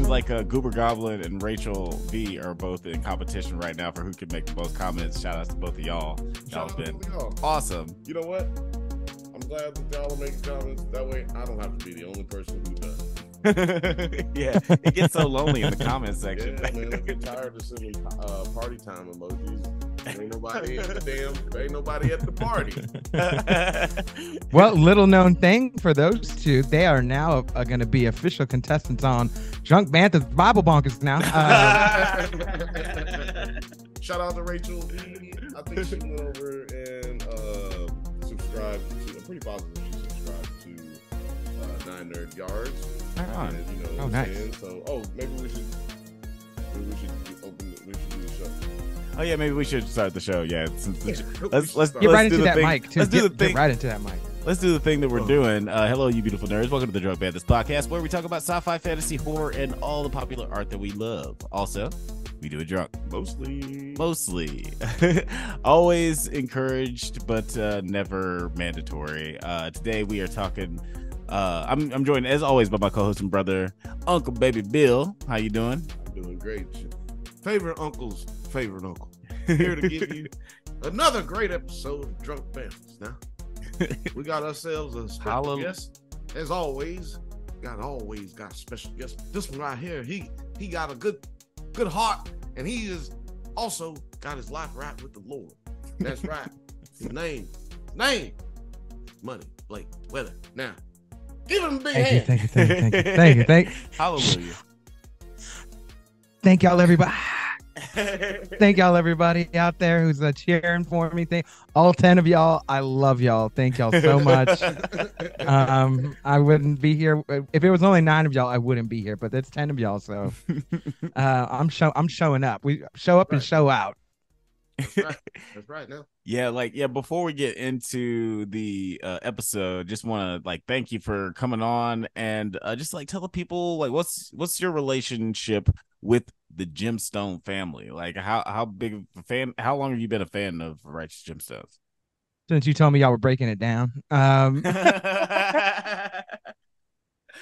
seems like Goober Goblin and Rachel V are both in competition right now for who can make the most comments. Shout out to both of y'all. Y'all have been awesome. You know what? I'm glad that y'all are making comments. That way, I don't have to be the only person who does. Yeah, it gets so lonely in the comment section. Yeah, man, I get tired of sending party time emojis. Ain't nobody at the party. Well, little known thing for those two, they are now going to be official contestants on Drunk Banthas Bible Bonkers now. Shout out to Rachel. I think she went over and subscribed to. I'm pretty positive she subscribed to 9 Nerd Yards. And, you know, oh, nice. So, maybe we should do the show. Oh yeah, maybe we should start the show. Yeah, let's get right into that thing. mic too. Let's do the thing. Get right into that mic. Let's do the thing that we're doing. Hello, you beautiful nerds. Welcome to the Drunk Banthas podcast, where we talk about sci-fi, fantasy, horror, and all the popular art that we love. Also, we do it drunk. Mostly. Always encouraged, but never mandatory. Today we are talking. I'm joined as always by my co-host and brother, Uncle Baby Bill. How you doing? I'm doing great. Favorite uncle's favorite uncle. Here to give you another great episode of Drunk Banthas. Now, we got ourselves a special guest. As always, got a special guest. This one right here, he got a good heart, and he is also got his life right with the Lord. That's right. His name, Money Blakeweather. Now, give him a big hand. Thank you. Hallelujah. Thank y'all, everybody. Thank y'all, everybody out there who's cheering for me. All 10 of y'all. I love y'all. Thank y'all so much. I wouldn't be here if it was only 9 of y'all. I wouldn't be here, but it's 10 of y'all. So I'm showing up. We show up and show out. That's right now. Yeah, before we get into the episode, just want to thank you for coming on and just tell the people what's your relationship with the Gemstone family? How big of a fan, how long have you been a fan of Righteous Gemstones? Since you told me y'all were breaking it down.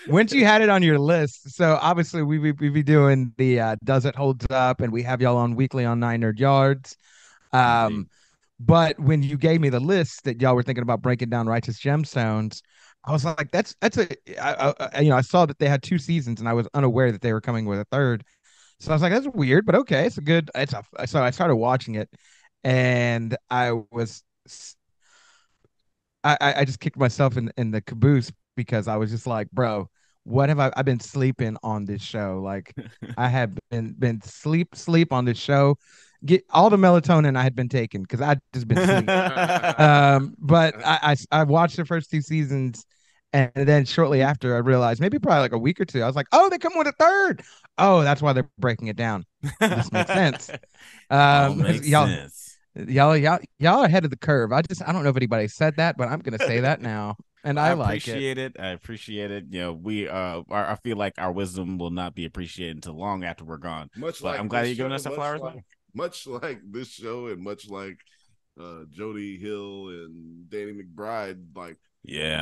Once you had it on your list, so obviously we be doing the Does It Holds Up, and we have y'all on weekly on 9 Nerd Yards. But when you gave me the list that y'all were thinking about breaking down Righteous Gemstones, I was like, I saw that they had 2 seasons, and I was unaware that they were coming with a third. So I was like, that's weird, but okay, so I started watching it, and I just kicked myself in the caboose because I was just like, bro, what have I've been sleeping on this show? I have been sleep on this show. Get all the melatonin I had been taking because I'd just been sleeping. But I watched the first 2 seasons, and then shortly after I realized, maybe probably a week or 2, I was like, oh, they come with a third. Oh, that's why they're breaking it down. This makes sense. Y'all are ahead of the curve. I don't know if anybody said that, but I'm gonna say that now. And I appreciate it. I appreciate it. You know, we I feel like our wisdom will not be appreciated until long after we're gone. I'm glad you're giving us the flowers. Much like this show, and much like Jody Hill and Danny McBride,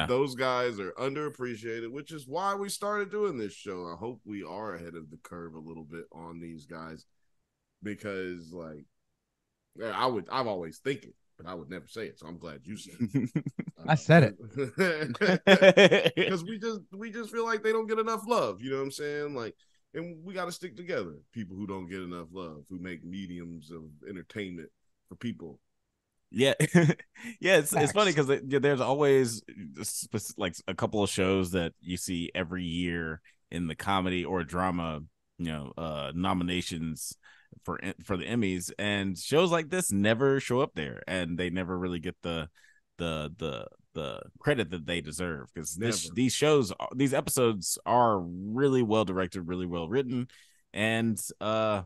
those guys are underappreciated, which is why we started doing this show. I hope we are ahead of the curve a little bit on these guys, because I've always think it, but I would never say it. So I'm glad you said it. I said it because we just feel like they don't get enough love. You know what I'm saying? And we got to stick together. People who don't get enough love, who make mediums of entertainment for people. Yeah, yeah. It's funny because there's always a couple of shows that you see every year in the comedy or drama, nominations for the Emmys, and shows like this never show up there, and they never really get the credit that they deserve, because these episodes are really well directed, really well written, and I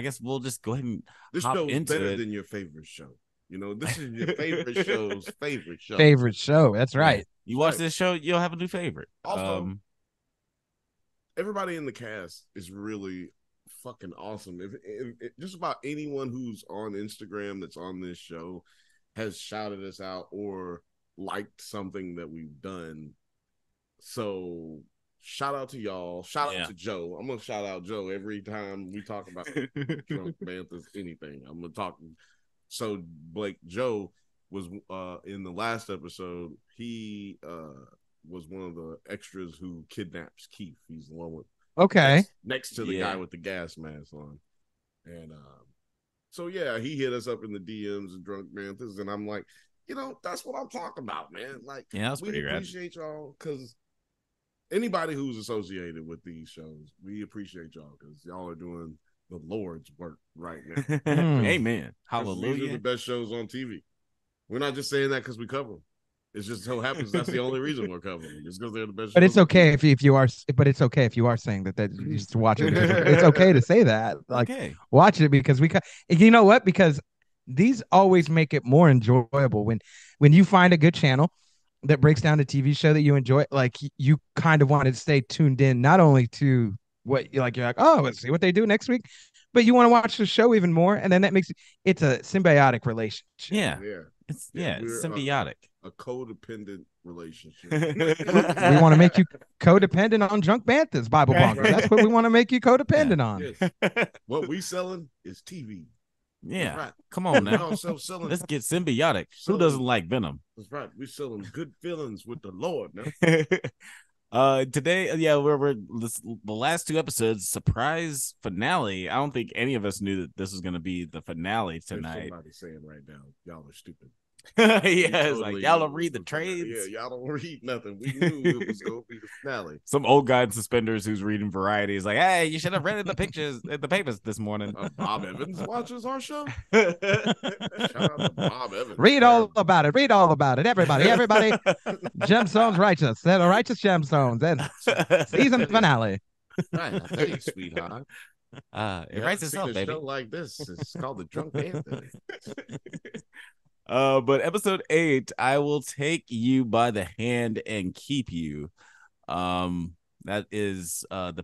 guess we'll just go ahead and this hop show's into better it. than your favorite show. This is your favorite show's favorite show. Favorite show. That's right. You watch this show, you'll have a new favorite. Also, everybody in the cast is really fucking awesome. If just about anyone who's on Instagram that's on this show has shouted us out or liked something that we've done. So shout out to y'all. Shout out to Joe. I'm gonna shout out Joe every time we talk about drunk Banthas, anything. I'm gonna talk. So Blake, Joe was in the last episode. He was one of the extras who kidnaps Keith. He's the one with next to the guy with the gas mask on, and so yeah, he hit us up in the DMs and drunk Banthas, and I'm like, that's what I'm talking about, man. Like, that's we appreciate y'all because anybody who's associated with these shows, we appreciate y'all because y'all are doing the Lord's work right now. Amen. Hallelujah. These are the best shows on TV. We're not just saying that because we cover them. It just so happens that's the only reason we're covering them. It's because they're the best. But it's okay if you are. But it's okay if you are saying that you just watch it. It's okay to say that. Like, watch it because you know what? Because these always make it more enjoyable when you find a good channel that breaks down a TV show that you enjoy. Like, you kind of want to stay tuned in, not only to what you're like, oh, let's see what they do next week, but you want to watch the show even more, and then that makes it's a symbiotic relationship. Yeah. It's symbiotic. A codependent relationship. We want to make you codependent on drunk Banthas, Bible bonkers. That's what we want to make you codependent on. Yes. What we selling is TV. Yeah. Right. Come on now. Let's get symbiotic. Who doesn't like Venom? That's right. We're selling good feelings with the Lord now. Today, we're the last two episodes, surprise finale. I don't think any of us knew that this was going to be the finale tonight. There's somebody saying right now, y'all are stupid. It's like y'all don't read the trades. Yeah, y'all don't read nothing. We knew it was going to be the finale. Some old guy in suspenders who's reading Variety is like, "Hey, you should have read the pictures at the papers this morning." Bob Evans watches our show. Shout out to Bob Evans. Read all about it. Everybody. Gemstones Righteous. They're the Righteous Gemstones. And season finale. Right, thanks, sweetheart. It writes itself, baby. Show like this. It's called the Drunk Banthas. But episode 8, I will take you by the hand and keep you. That is the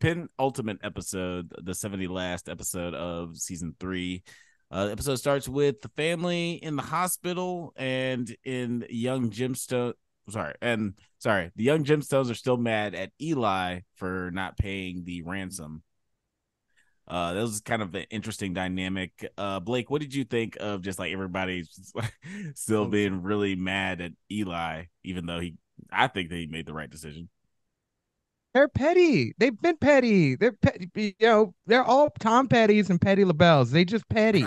penultimate episode, the 70 last episode of season 3. The episode starts with the family in the hospital and the young Gemstones are still mad at Eli for not paying the ransom. That was kind of an interesting dynamic. Blake, what did you think of just like everybody still being really mad at Eli, even though I think that he made the right decision? They're petty. They've been petty. They're petty. They're all Tom Petties and Petty LaBelles. They just petty.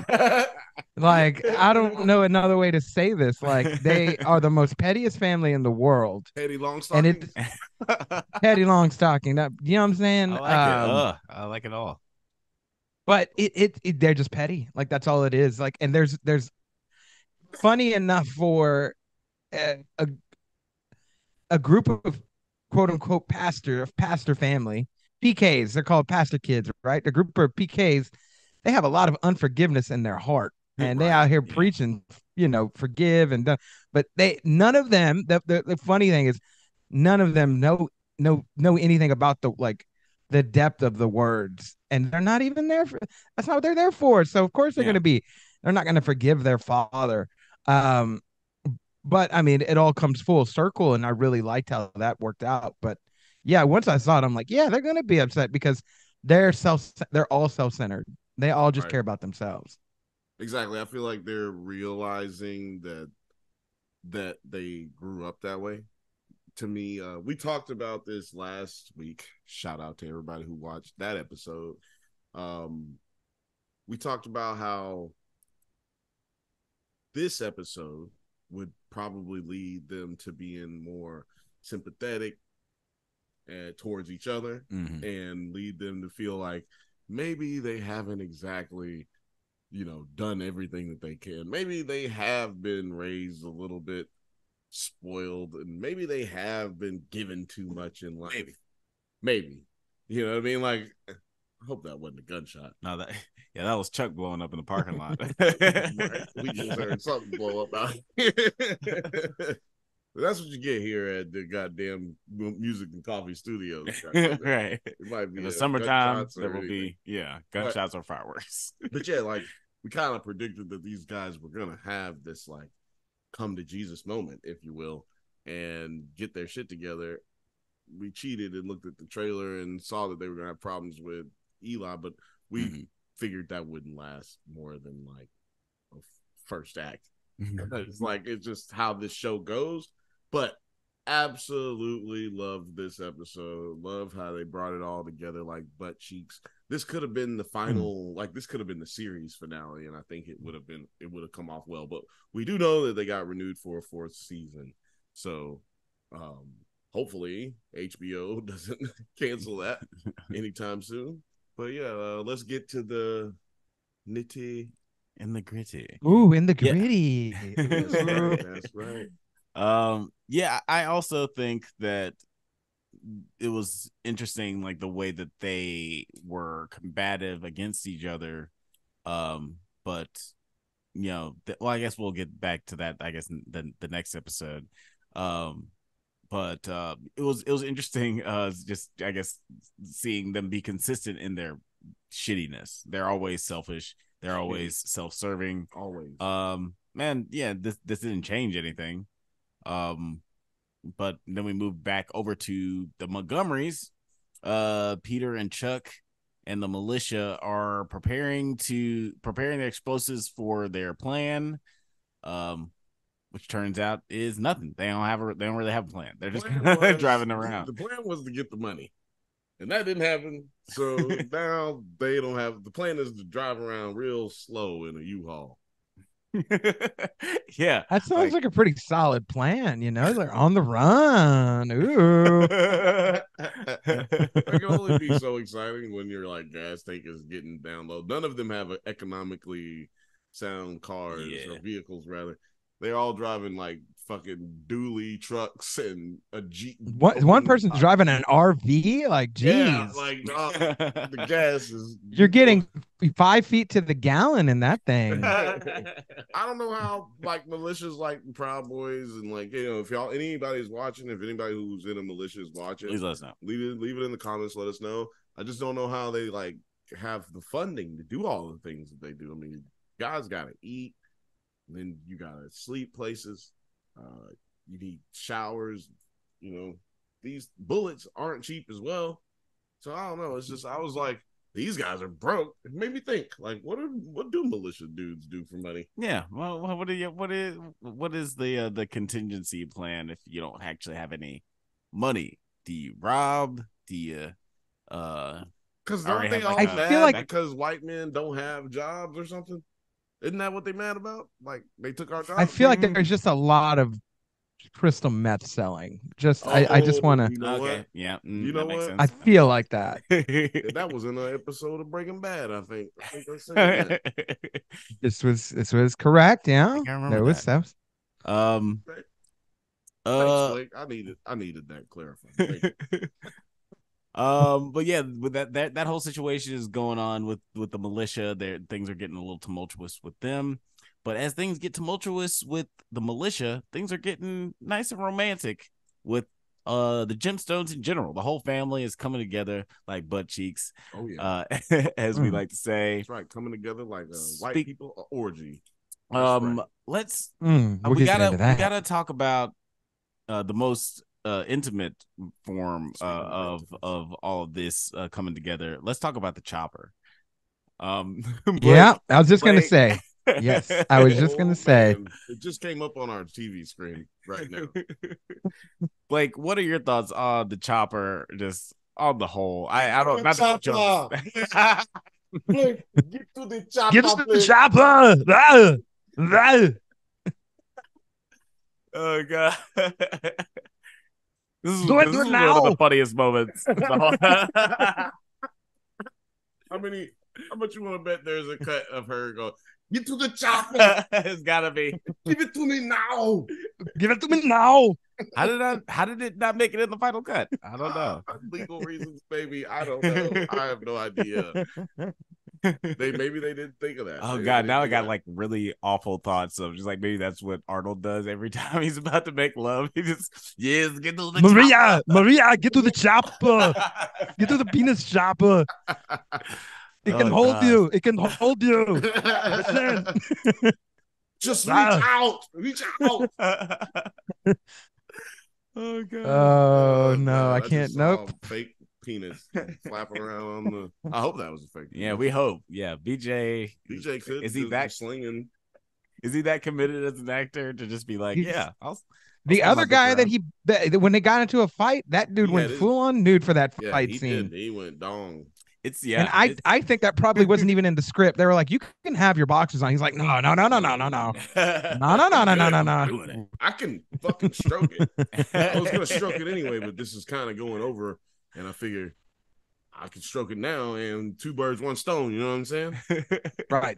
Like, I don't know another way to say this. Like, they are the most pettiest family in the world. Petty Longstocking. Petty Longstocking. You know what I'm saying? I like it all. But they're just petty. Like, that's all it is. Like, and there's funny enough for a group of quote unquote pastor family, PKs. They're called pastor kids, right? The group of PKs, they have a lot of unforgiveness in their heart, and they out here preaching, forgive and but none of them. The funny thing is, none of them know anything about the depth of the words, and they're not even there for. That's not what they're there for. So of course they're not going to forgive their father. But I mean, it all comes full circle, and I really liked how that worked out. But yeah, once I saw it, I'm like, yeah, they're going to be upset because they're all self-centered. They all just care about themselves. Exactly. I feel like they're realizing that they grew up that way. To me, we talked about this last week. Shout out to everybody who watched that episode. We talked about how this episode would probably lead them to being more sympathetic towards each other, and lead them to feel like maybe they haven't exactly, done everything that they can. Maybe they have been raised a little bit spoiled, and maybe they have been given too much in life. Maybe. You know what I mean? Like, I hope that wasn't a gunshot. No, that was Chuck blowing up in the parking lot. Right. We just heard something blow up out here. That's what you get here at the goddamn Music and Coffee Studios. Right. It might be in the summertime. There will be gunshots or fireworks. But yeah, like, we kind of predicted that these guys were gonna have this like come to Jesus moment, if you will. and get their shit together. We cheated and looked at the trailer and saw that they were gonna have problems with Eli, but we figured that wouldn't last more than like a first act. It's just how this show goes. But absolutely love this episode. Love how they brought it all together like butt cheeks. This could have been the final, this could have been the series finale, and I think it would have come off well. But we do know that they got renewed for a 4th season. So hopefully HBO doesn't cancel that anytime soon. But yeah, let's get to the nitty and the gritty. Ooh, in the gritty. Yeah. That's right. Yeah, I also think that it was interesting, like the way that they were combative against each other. But I guess we'll get back to that, I guess, in the next episode. But it was interesting, just I guess seeing them be consistent in their shittiness. They're always selfish. They're always self-serving. Always. Man, yeah, this didn't change anything. But then we move back over to the Montgomerys. Peter and Chuck and the militia are preparing their explosives for their plan. Which turns out is nothing. They don't really have a plan. They're just driving around. The plan was to get the money, and that didn't happen. So now they don't have. The plan is to drive around real slow in a U-Haul. Yeah, that sounds like a pretty solid plan. They're on the run. Ooh, it can only be so exciting when your gas tank is getting down low. None of them have economically sound cars or vehicles, rather. They're all driving fucking dually trucks and a Jeep. One person's driving an RV? Like, geez. Yeah, the gas is... You're getting 5 feet to the gallon in that thing. I don't know how, militias Proud Boys and, if anybody's watching, if anybody who's in a militia is watching, please let us know. Leave it in the comments, let us know. I just don't know how they, have the funding to do all the things that they do. I mean, guys gotta eat. Then you gotta sleep places. You need showers. These bullets aren't cheap as well. So I don't know. It's just I was like, these guys are broke. It made me think, what do militia dudes do for money? Yeah. Well, what is the contingency plan if you don't actually have any money? Do you rob? Do you Because don't they all mad because white men don't have jobs or something? Isn't that what they mad about? They took our jobs? I feel like there's just a lot of crystal meth selling. I just want to. You know okay. What? Yeah. You know what? I feel like that. That was in an episode of Breaking Bad, I think. I said that. This was correct. Yeah. There was stuff. Thanks, Blake. I needed that clarified. But yeah, with that whole situation is going on with the militia. Things are getting a little tumultuous with them. But as things get tumultuous with the militia, things are getting nice and romantic with the Gemstones in general. The whole family is coming together like butt cheeks. Oh yeah, as we like to say. That's right, coming together like white people orgy. Let's we gotta talk about the most intimate form of all of this coming together. Let's talk about the chopper. Yeah, I was just gonna say. Yes, I was just gonna say. Man. It just came up on our TV screen right now. Blake, what are your thoughts on the chopper? Just on the whole, I don't. Not Blake, get to the chopper. Get to the chopper. Oh god. This is one of the funniest moments. How much you want to bet there's a cut of her go, get to the chopper? It's gotta be. Give it to me now. Give it to me now. How did it not make it in the final cut? I don't know. Legal reasons, baby. I don't know. I have no idea. Maybe they didn't think of that. Oh god, now I got really awful thoughts of just maybe that's what Arnold does every time he's about to make love. He just get to the chopper. Maria, get to the chopper. Get to the penis chopper. It can hold you. It can hold you. Listen. Just reach out. Reach out. Oh no, I I can't. just saw Nope. fake penis flapping around on the. I hope that was a fake penis. Yeah, we hope. Yeah, BJ. BJ could is he just that be slinging? Is he that committed as an actor to just be like, He's yeah, I'll the swing my other dick guy around. that when they got into a fight, that dude He went had his- full on nude for that Yeah, fight he scene. did. He went dong. It's And it's I think that probably wasn't even in the script. They were like, "You can have your boxers on." He's like, "No, no, no, no, no, no, no, no, no, no, no, no, no, I'm no." doing it. I can fucking stroke it. I was gonna stroke it anyway, but this is kind of going over, and I figure I can stroke it now, and two birds, one stone. You know what I'm saying? Right.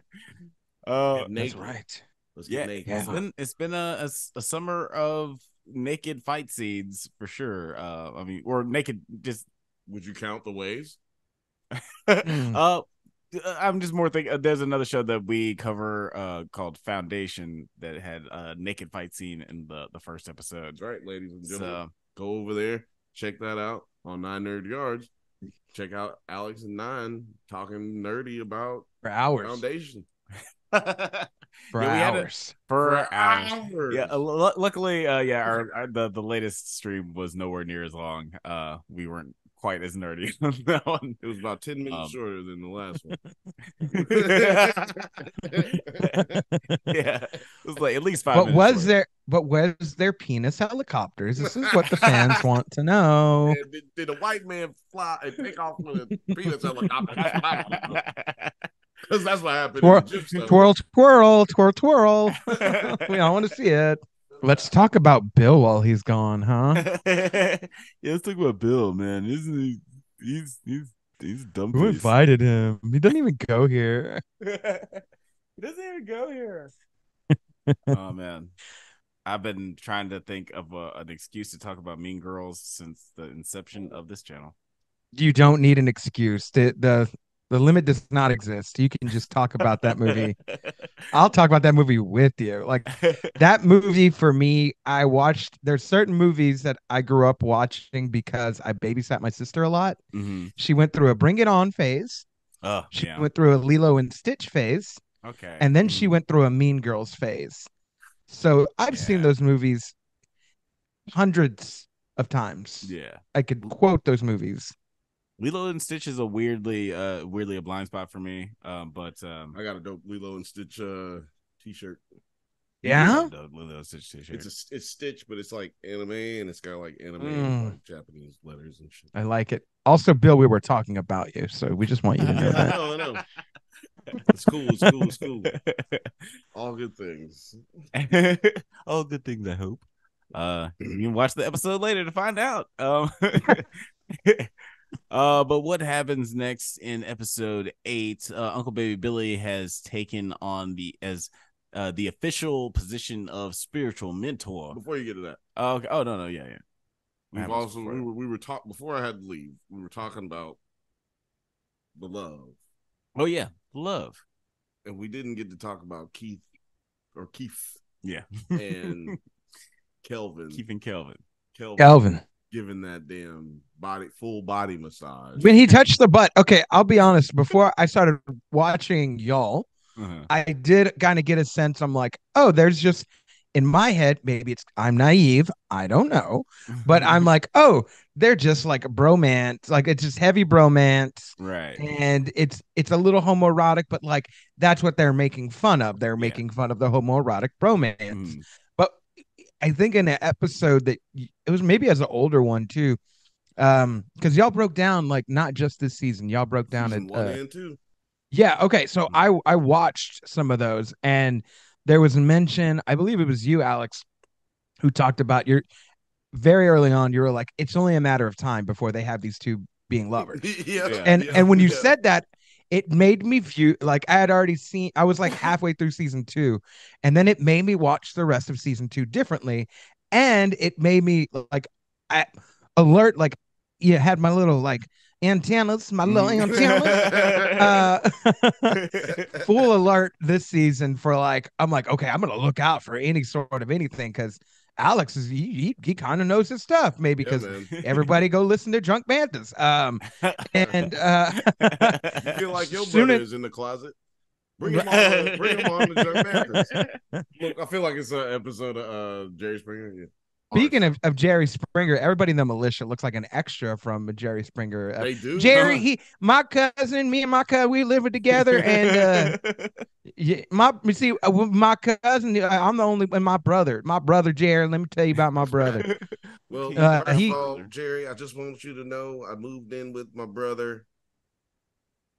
Get That's naked. right. Let's Yeah, get naked. it's been a summer of naked fight scenes for sure. I mean, or naked just. Would you count the waves? I'm just more thinking. There's another show that we cover called Foundation that had a naked fight scene in the first episode. That's right, ladies and gentlemen. Go over there, check that out on 9 Nerd Yards. Check out Alex and 9 talking nerdy about For hours. Foundation. For hours. For hours. hours. Yeah. Luckily, the latest stream was nowhere near as long. We weren't quite as nerdy on that one. It was about 10 minutes shorter than the last one. Yeah, it was like at least 5 minutes. But was there penis helicopters? This is what the fans want to know. Did a white man fly and take off with a penis helicopter? That's what I want to know. Because that's what happened. Twirl, twirl, twirl, twirl. We all want to see it. Let's talk about Bill while he's gone, huh? Yeah, let's talk about Bill, man. Isn't he? He's dumb. Who invited him? He doesn't even go here. He doesn't even go here. Oh man, I've been trying to think of an excuse to talk about Mean Girls since the inception of this channel. You don't need an excuse. The limit does not exist. You can just talk about that movie. I'll talk about that movie with you. Like that movie for me, there's certain movies that I grew up watching because I babysat my sister a lot. Mm-hmm. She went through a Bring It On phase. She went through a Lilo and Stitch phase. Okay. And then she went through a Mean Girls phase. So I've seen those movies hundreds of times. Yeah. I could quote those movies. Lilo and Stitch is a weirdly a blind spot for me. But I got a dope Lilo and Stitch t-shirt. Yeah, Lilo and Stitch t-shirt. It's Stitch, but it's like anime, and it's got like anime like Japanese letters and shit. I like it. Also, Bill, we were talking about you, so we just want you to know that. I know. It's cool. It's cool. All good things. All good things, I hope. You can watch the episode later to find out. But what happens next in episode 8? Uncle Baby Billy has taken on the official position of spiritual mentor. Before you get to that, okay. Oh no, yeah. We've also we were talking before I had to leave. We were talking about the love. Oh yeah, love, and we didn't get to talk about Keith. Yeah, and Kelvin. Keith and Kelvin. Giving that damn full body massage. When he touched the butt, okay, I'll be honest. Before I started watching y'all, I did kind of get a sense. I'm like, oh, there's just in my head, maybe I'm naive. I don't know. But I'm like, oh, they're just like a bromance. Like it's just heavy bromance. Right. And it's a little homoerotic, but like that's what they're making fun of. They're making fun of the homoerotic bromance. But I think in an episode that it was maybe as an older one too. Because y'all broke down like not just this season, y'all broke down season 1 and 2. Yeah, okay. So I watched some of those, and there was a mention, I believe it was you, Alex, who talked about very early on, you were like, it's only a matter of time before they have these two being lovers. And when you said that, it made me view, like I had already seen, I was like halfway through season 2, and then it made me watch the rest of season 2 differently. And it made me like alert, like you had my little like antennas, my little antennas. Full alert this season for like, I'm like, okay, I'm gonna look out for any sort of anything because Alex is he kind of knows his stuff, maybe because everybody go listen to Drunk Banthas. And you feel like your brother is in the closet. Bring him on to Drunk Banthas. Look, I feel like it's an episode of Jerry Springer. Yeah. Speaking of Jerry Springer, everybody in the militia looks like an extra from Jerry Springer. They do. Jerry, my cousin, me and my cousin, we living together, and my cousin, I'm the only, and my brother Jerry. Let me tell you about my brother. Well, Jerry, I just want you to know I moved in with my brother,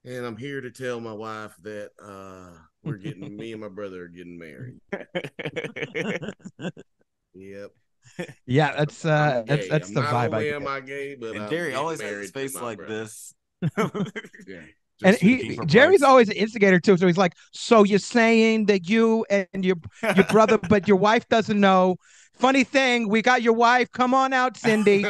and I'm here to tell my wife that me and my brother are getting married. Yep. Yeah, that's the vibe. Am I gay? But and Jerry always has his face like this. Yeah. And Jerry's always an instigator too. So he's like, so you're saying that you and your brother, but your wife doesn't know. Funny thing, we got your wife. Come on out, Cindy.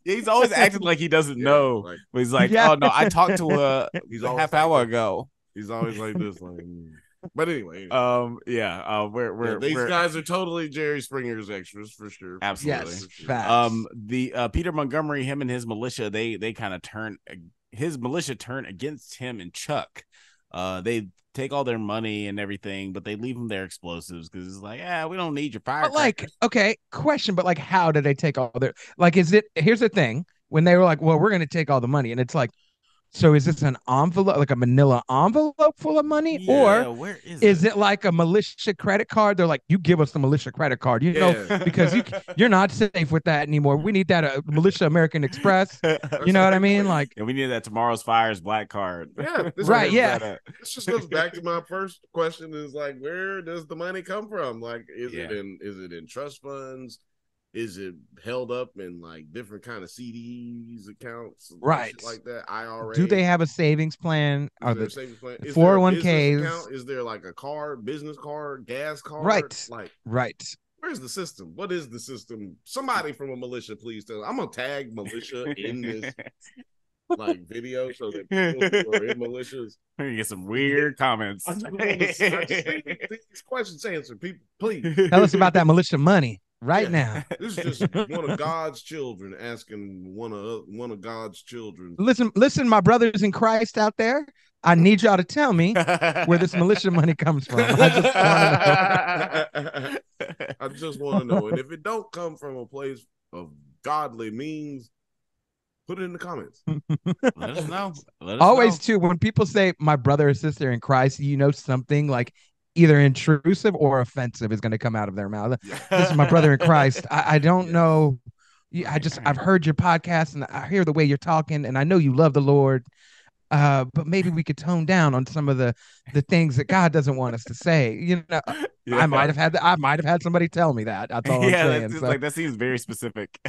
He's always acting like he doesn't know. But he's like, oh no, I talked to her a half hour ago. He's always like this. But anyway. These guys are totally Jerry Springer's extras for sure. Absolutely. Yes, facts. The Peter Montgomery, him and his militia, they kind of turn against him and Chuck. They take all their money and everything, but they leave them their explosives because it's like, we don't need your fire. Okay, question, but how did they take all their here's the thing, when they were like, well, we're gonna take all the money, and it's like, so is this an envelope, like a manila envelope full of money, or where is it like a militia credit card? They're like, you give us the militia credit card, know, because you're not safe with that anymore. We need that militia American Express. You know what I mean? Like, and we need that Tomorrow's Fires black card. Yeah, right. Yeah. This just goes back to my first question: is like, where does the money come from? Like, is it in trust funds? Is it held up in like different kind of CDs accounts, right? Like that, IRA. Do they have a savings plan? Are there savings plan? 401ks? Is there like a card, business card, gas card? Right. Where's the system? What is the system? Somebody from a militia, please tell. I'm gonna tag militia in this video so that people who are in militias, you get some weird comments. I just need these questions answered. People, please tell us about that militia money. Now, this is just one of God's children asking one of God's children. Listen, my brothers in Christ out there, I need y'all to tell me where this militia money comes from. I just want to know, and if it don't come from a place of godly means, put it in the comments. Let us know. Always too, when people say my brother or sister in Christ, something like either intrusive or offensive is going to come out of their mouth. This is my brother in Christ. I don't know. I've heard your podcast and I hear the way you're talking, and I know you love the Lord. But maybe we could tone down on some of the things that God doesn't want us to say. I might have had somebody tell me that. That's all I'm saying. That seems very specific.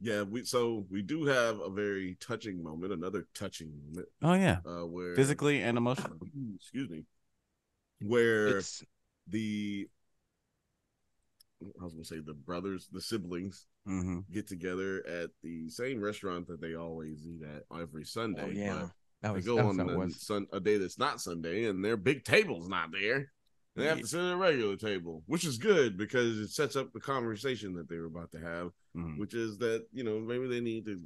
Yeah, we do have a very touching moment, another touching moment. Oh yeah, where physically and emotionally. Excuse me. Where the brothers, the siblings, get together at the same restaurant that they always eat at every Sunday. Oh, yeah, they go on a day that's not Sunday, and their big table's not there. They have to sit at a regular table, which is good because it sets up the conversation that they were about to have, which is that, maybe they need to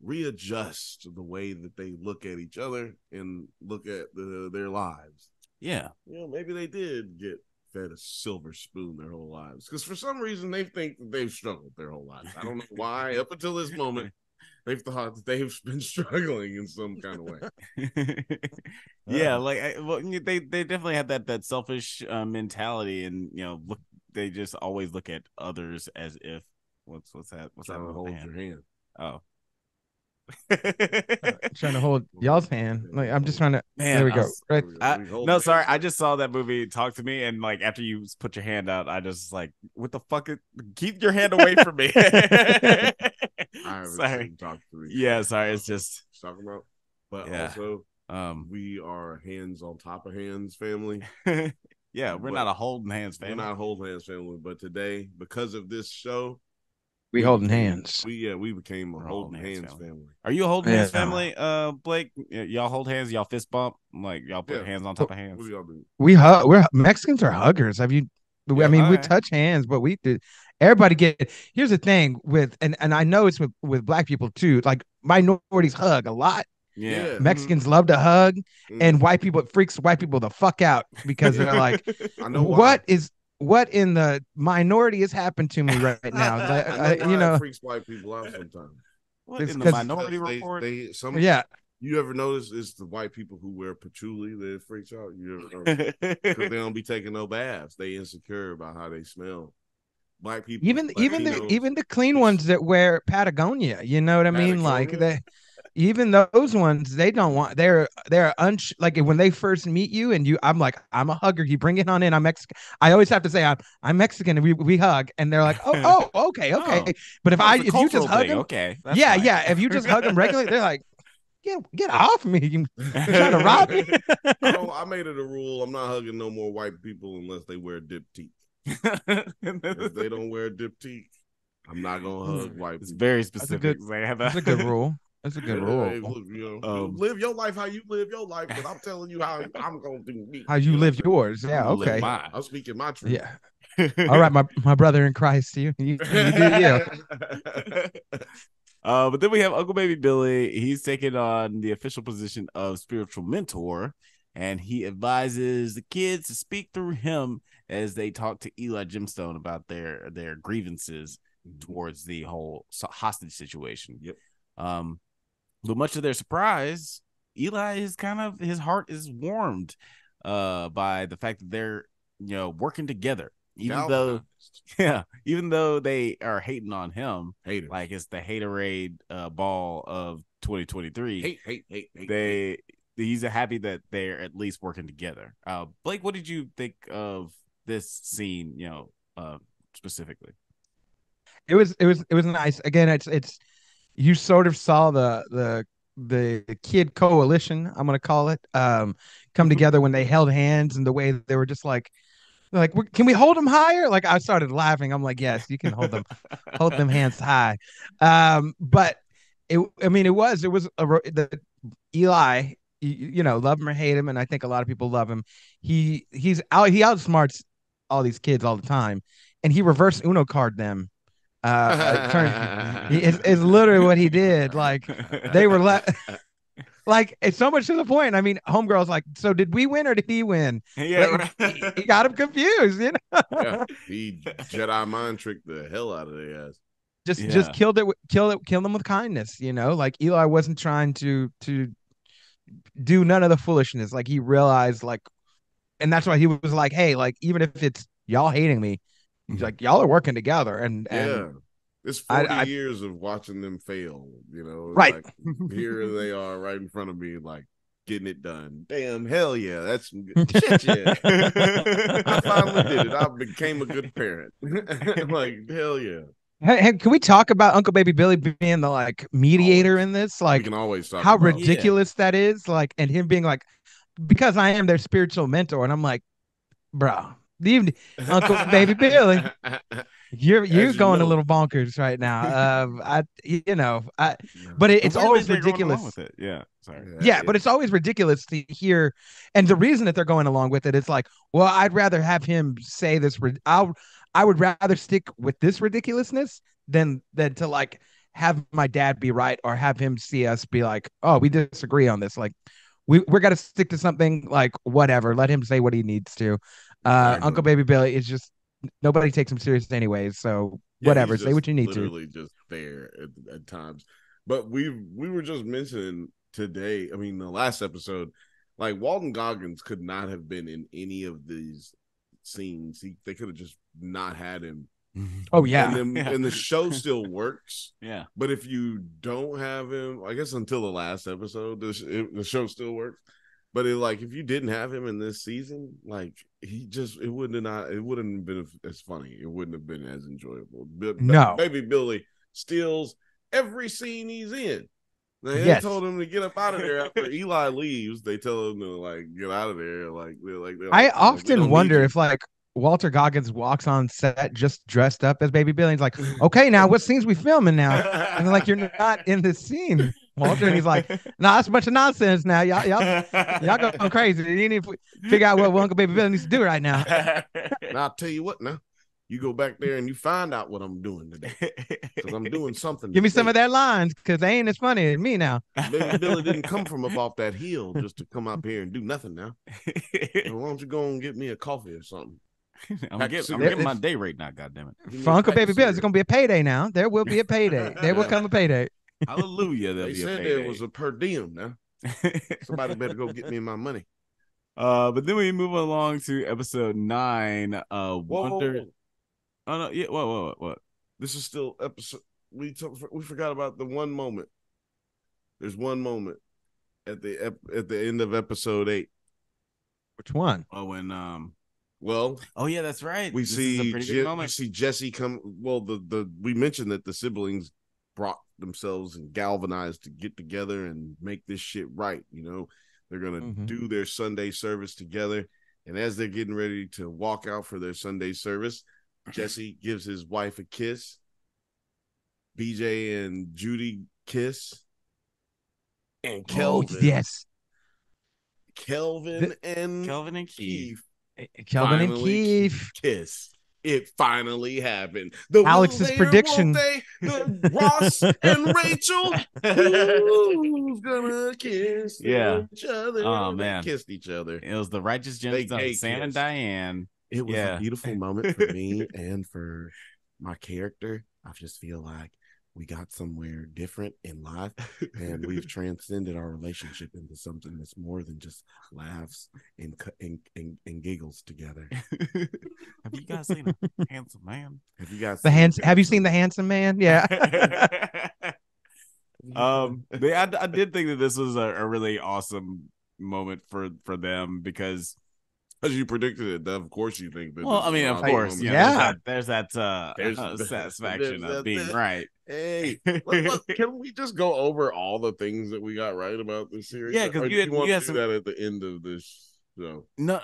readjust the way that they look at each other and look at their lives. Yeah. Maybe they did get fed a silver spoon their whole lives because for some reason they think that they've struggled their whole lives. I don't know why. Up until this moment, they've thought that they've been struggling in some kind of way. Yeah, they definitely have that selfish mentality, and they just always look at others as if what's that? What's that? Hold your hand. Oh. Trying to hold y'all's hand. I'm just trying to. There we go. No, sorry. I just saw that movie. Talk to me, and after you put your hand out, I just what the fuck? Keep your hand away from me. I haven't sorry. Talk to me. Yeah, sorry. It's just talking about. But also, we are hands on top of hands family. Yeah, we're not a holding hands family. We're not a holding hands family, but today, because of this show, we holding hands. We became a holding hands family. Are you a holding hands family, Blake? Y'all hold hands, y'all fist bump, y'all put hands on top of hands. What do y'all do? We're Mexicans are huggers. Have you? I mean, we touch hands, but we do. Everybody here's the thing and I know it's with black people too. Like minorities hug a lot. Yeah, Mexicans love to hug, and white people freaks white people the fuck out because they're like, what in the minority has happened to me right now? You know, it freaks white people out sometimes. What in the Minority Report? Yeah. You ever notice it's the white people who wear patchouli that freaks out? You ever notice? Because they don't be taking no baths. They insecure about how they smell. White people, even the clean ones that wear Patagonia, you know what I mean? Like even those ones, they don't want. They're like when they first meet you and I'm like, I'm a hugger. You bring it on in. I'm Mexican. I always have to say I'm Mexican, and we hug, and they're like, okay. But if you just hug them, okay, fine. If you just hug them regularly, they're like, get off me! You trying to rob me? I made it a rule. I'm not hugging no more white people unless they wear dip teeth. If they don't wear dip teeth, I'm not gonna hug white people. It's very specific. That's a good rule. That's a good rule. You live your life how you live your life, but I'm telling you how I'm gonna do me. How you live yours? Yeah, okay. I'm speaking my truth. Yeah. All right, my brother in Christ. You do you. But then we have Uncle Baby Billy. He's taking on the official position of spiritual mentor, and he advises the kids to speak through him as they talk to Eli Gemstone about their grievances towards the whole hostage situation. Yep. But much to their surprise, Eli is his heart is warmed by the fact that they're working together. Even though they are hating on him, like it's the haterade ball of 2023. Hate. He's happy that they're at least working together. Blake, what did you think of this scene? Specifically, it was nice. Again, it's you sort of saw the kid coalition, I'm gonna call it, come together when they held hands, and the way they were just like, can we hold them higher? Like I started laughing. I'm like, yes, you can hold them hands high. But it was the Eli, love him or hate him, and I think a lot of people love him. He outsmarts all these kids all the time, and he reverse Uno card them. It's literally what he did. Like they were like it's so much to the point. I mean, homegirl's like, so did we win or did he win? Yeah, like, he got him confused. Yeah, he Jedi mind tricked the hell out of their ass. Just killed them with kindness. Like Eli wasn't trying to do none of the foolishness. Like he realized, like, and that's why he was like, hey, like even if it's y'all hating me, like y'all are working together, and it's 40 years of watching them fail, right? Like, here they are right in front of me, like getting it done. Damn, hell yeah, that's some good shit. Yeah, I finally did it. I became a good parent. Like hell yeah. Hey, can we talk about Uncle Baby Billy being the like mediator in this? Like, we can always talk how ridiculous that is. Like, and him being like, because I am their spiritual mentor, and I'm like, bro. Uncle Baby Billy, you're going a little bonkers right now. But it's always ridiculous. With it. Yeah, sorry. Yeah, but it's always ridiculous to hear, and the reason that they're going along with it is like, well, I'd rather have him say this. I would rather stick with this ridiculousness than to like have my dad be right or have him see us be like, oh, we disagree on this. Like, we're got to stick to something, like whatever. Let him say what he needs to. Uncle Baby Billy is just, nobody takes him serious anyways, so whatever, say what you need literally to. Just there at times. But we were just mentioning today, I mean the last episode, like Walton Goggins could not have been in any of these scenes. They could have just not had him. Oh yeah. And the show still works. Yeah. But if you don't have him, I guess until the last episode, the show still works. But if you didn't have him in this season, like it wouldn't have been as funny. It wouldn't have been as enjoyable. No. Baby Billy steals every scene he's in. They told him to get up out of there after Eli leaves. They tell him to like get out of there. I often wonder if like Walter Goggins walks on set just dressed up as Baby Billy. He's like, okay, now what scenes we filming now? And they're like, you're not in this scene, Walter. And he's like, nah, that's a bunch of nonsense now. Y'all going crazy. You need to figure out what Uncle Baby Billy needs to do right now. Now I'll tell you what now. You go back there and you find out what I'm doing today. Because I'm doing something. Give me some of their lines, because they ain't as funny as me now. Baby Billy didn't come from up off that hill just to come up here and do nothing now. So why don't you go and get me a coffee or something? I'm getting my day rate now. Goddamn it, Funko Baby Bills. It's gonna be a payday now. There will be a payday. There will come a payday. Hallelujah! They said there was a per diem now. Somebody better go get me my money. But then we move along to episode 9. Whoa. Oh no, yeah. What? This is still episode. We forgot about the one moment. There's one moment at the end of episode 8. Which one? Oh, when oh yeah, that's right. We this is a pretty good moment. We see Jesse come. Well, we mentioned that the siblings brought themselves and galvanized to get together and make this shit right. You know, they're gonna do their Sunday service together, and as they're getting ready to walk out for their Sunday service, Jesse gives his wife a kiss. BJ and Judy kiss, and Kelvin. Oh, yes. Kelvin and Keith. Kelvin and Keith kiss. It finally happened. Alex's prediction. The Ross and Rachel. Who's gonna kiss each other? Oh man, they kissed each other. It was the Righteous Gemstones, Sam and Diane. It was a beautiful moment for me and for my character. I just feel like we got somewhere different in life, and we've transcended our relationship into something that's more than just laughs and giggles together. Have you guys seen a handsome man? Have you guys have you seen The Handsome Man? Yeah. I did think that this was a really awesome moment for them because. As you predicted it, of course you think that. Well, I mean, of course, there's that satisfaction of being right. Hey, look, can we just go over all the things that we got right about this series? Yeah, because you want to do that at the end of this show. No,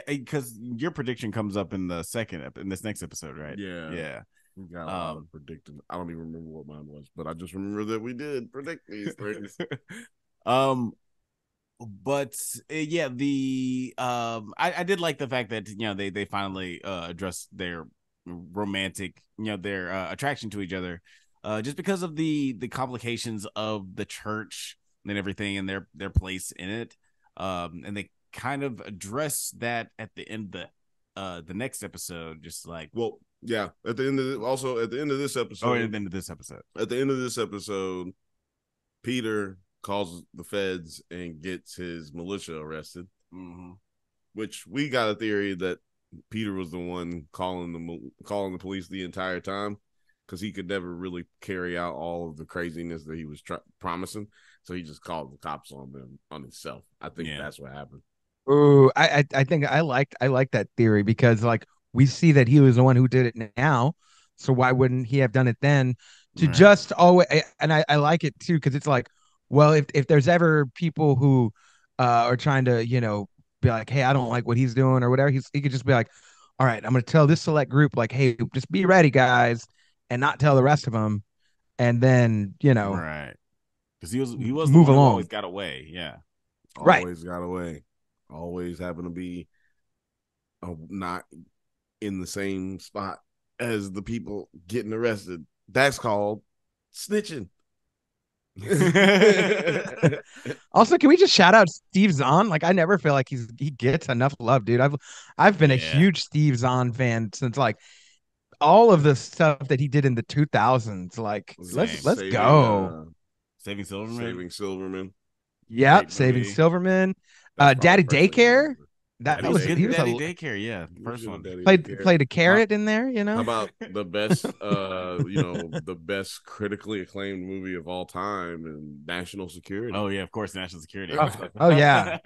because your prediction comes up in this next episode, right? Yeah. We got a lot of predicting. I don't even remember what mine was, but I just remember that we did predict these things. But I did like the fact that they finally addressed their romantic their attraction to each other just because of the complications of the church and everything and their place in it, and they kind of address that at the end of the next episode, just like at the end of this episode Peter calls the feds and gets his militia arrested, which we got a theory that Peter was the one calling the police the entire time because he could never really carry out all of the craziness that he was promising, so he just called the cops on them on himself. I think that's what happened. Ooh, I think I like that theory because like we see that he was the one who did it now, so why wouldn't he have done it then? Just always, and I like it too because it's like, well, if there's ever people who are trying to, be like, hey, I don't like what he's doing or whatever, he could just be like, all right, I'm going to tell this select group, like, hey, just be ready, guys, and not tell the rest of them. And then, right. Because he was move along. Always got away. Yeah. Always got away. Always happened to be not in the same spot as the people getting arrested. That's called snitching. Also, can we just shout out Steve Zahn? Like, I never feel like he gets enough love, dude. I've been a huge Steve Zahn fan since like all of the stuff that he did in the 2000s. Like, let's go. Saving Silverman. Yep, Saving Silverman. Daddy Daycare. That was good. Daddy Daycare, yeah. First one. Played a carrot in there, How about the best the best critically acclaimed movie of all time, and National Security. Oh yeah, of course, National Security. Oh yeah.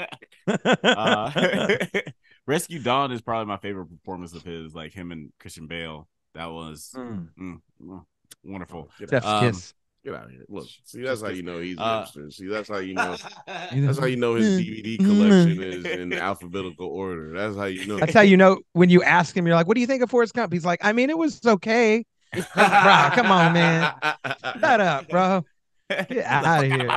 Rescue Dawn is probably my favorite performance of his, like him and Christian Bale. That was wonderful. Chef's kiss. Get out of here. Look, see, that's how you know he's hipster. See, that's how you know. That's how you know his DVD collection is in alphabetical order. That's how you know. That's how you know when you ask him, you're like, what do you think of Forrest Gump? He's like, I mean, it was okay. Bro, come on, man. Shut up, bro. Get out of here.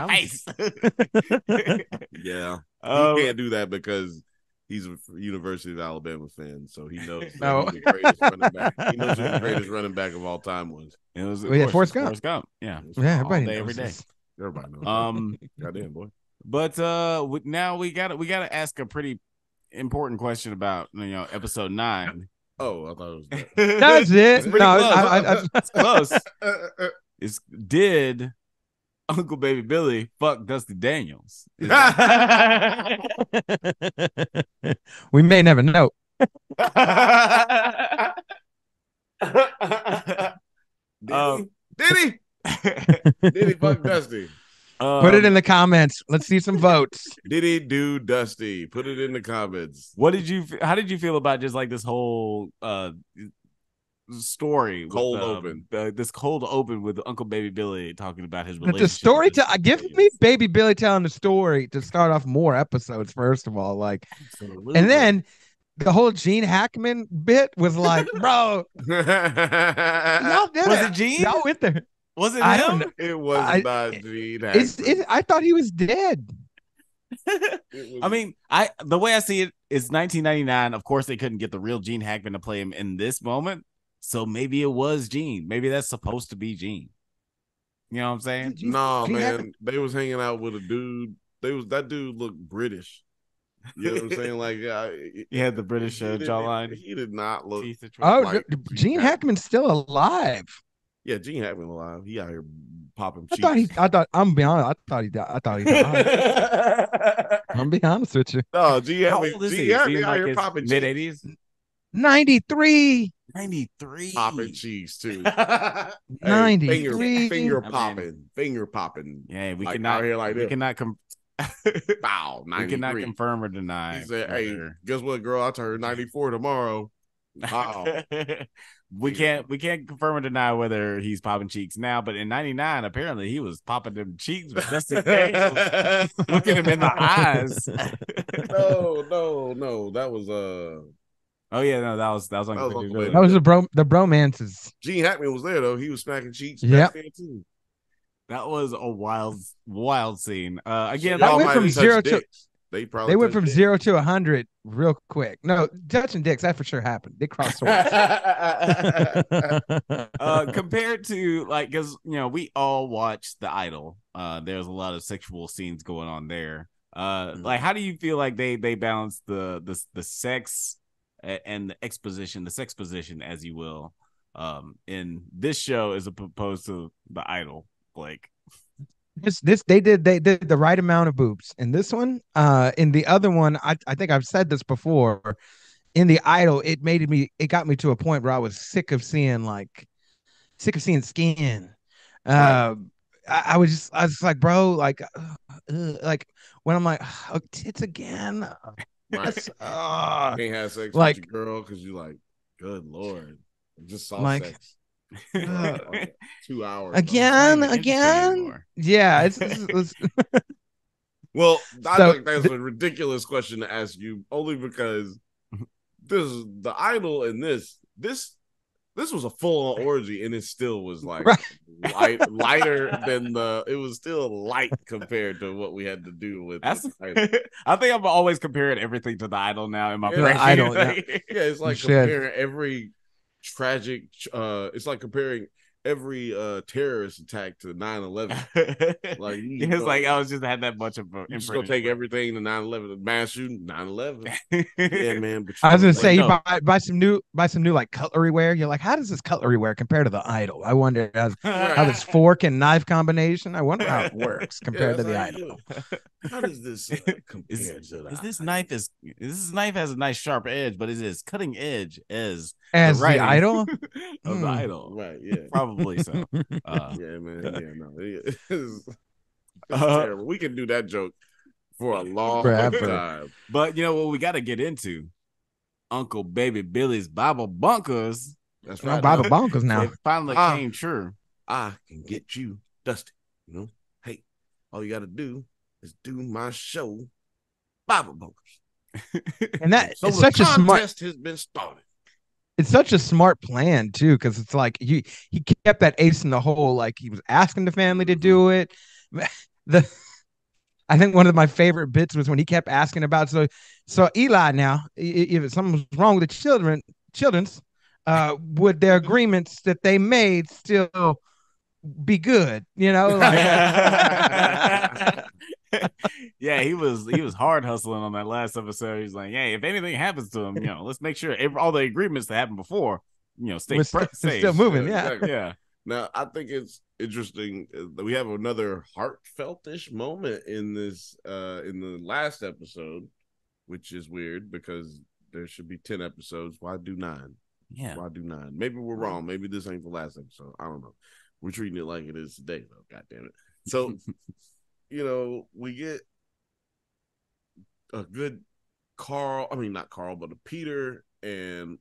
Yeah. He can't do that because he's a University of Alabama fan, so he knows who the greatest running back. He knows who the greatest running back of all time was. It was Forrest Gump. Yeah, everybody knows every day. Everybody knows. Goddamn boy. But now we got to ask a pretty important question about episode 9. Oh, I thought it was that. That's it. It's pretty No, close. It's close. Did Uncle Baby Billy fuck Dusty Daniels? We may never know. Did he? Did he fuck Dusty? Put it in the comments. Let's see some votes. Did he do Dusty? Put it in the comments. How did you feel about just like this whole story? Cold open. This cold open with Uncle Baby Billy talking about his relationship. The story give me Baby Billy telling the story to start off more episodes, first of all. Like, absolutely. And then the whole Gene Hackman bit was like, bro, y'all did was it Gene? Y'all went there. Was it him? I don't know. It was not Gene Hackman. I thought he was dead. I mean, the way I see it is 1999. Of course, they couldn't get the real Gene Hackman to play him in this moment. So maybe it was Gene. Maybe that's supposed to be Gene. You know what I'm saying? No, man. They was hanging out with a dude. That dude looked British. You know what I'm saying? Like, he had the British jawline. He did not look. Like Gene Hackman's still alive. Yeah, Gene Hackman alive. He out here popping cheeks. I'm be honest. I thought he died. I'm be honest with you. No, Gene Hackman. How old is he? Out here popping mid-80s. 93. 93. Popping cheeks too. 93. Finger popping. Yeah, we like cannot. Out here like we cannot. Wow, 93. We cannot confirm or deny. He said, "Hey, guess what, girl? I turn 94 tomorrow." Wow. We can't confirm or deny whether he's popping cheeks now, but in 99, apparently he was popping them cheeks with Dusty Daniels, looking him in the eyes. No. That was Oh yeah, no, that was That was the bromances. Gene Hackman was there though. He was smacking cheeks. Yeah. That was a wild scene. Again, that went from 0 to They went from 0 to 100 real quick. No, touching dicks, that for sure happened. They crossed swords. Compared to because we all watched The Idol. There's a lot of sexual scenes going on there. How do you feel like they balance the sex and the exposition, the sex position, as you will, in this show as opposed to The Idol? Like they did the right amount of boobs in this one. In the other one, I think I've said this before. In The Idol, it got me to a point where I was sick of seeing skin. Right. I was like, bro, like when I'm like, oh, tits again. Right. Can't have sex with your girl because you like, good Lord, I just saw sex. 2 hours again. Yeah, it's well, I think that's a ridiculous question to ask you, only because this is The Idol, and this was a full-on orgy, and it still was like lighter than it was still light compared to what we had to do with I think I'm always comparing everything to The Idol now in my brain. Idol, yeah, it's like comparing every tragic it's like comparing every terrorist attack to 9/11. Like it's like I was just had that much of a just gonna take everything to 9/11, the mass shooting, 9/11. Yeah, man. I was gonna say buy some new like cutlery ware. You're like, how does this cutlery ware compare to The Idol? I wonder how this fork and knife combination. I wonder how it works compared to The Idol. How does this compare to this knife has a nice sharp edge, but is it as cutting edge as The Idol of The Idol? Right, yeah. Probably so. Yeah, man. Yeah, no. It's terrible. We can do that joke for a long time. But you know what we got to get into? Uncle Baby Billy's Bible bunkers. That's right. Bible bunkers now. It finally came true. I can get you dusty. Hey, all you got to do is do my show, Bible bunkers. And that so it's the such a smart. Contest has been started. It's such a smart plan too, because it's like he kept that ace in the hole. Like he was asking the family to do it. I think one of my favorite bits was when he kept asking about so Eli now, if something was wrong with the children's, would their agreements that they made still be good? Yeah, he was hard hustling on that last episode. He's like, hey, if anything happens to him, let's make sure all the agreements that happened before, stay safe. Still moving. Yeah. Exactly. Yeah. Now, I think it's interesting that we have another heartfelt-ish moment in this, in the last episode, which is weird because there should be 10 episodes. Why do 9? Yeah. Why do 9? Maybe we're wrong. Maybe this ain't the last episode. I don't know. We're treating it like it is today, though. God damn it. So, we get a good not Carl, but a Peter and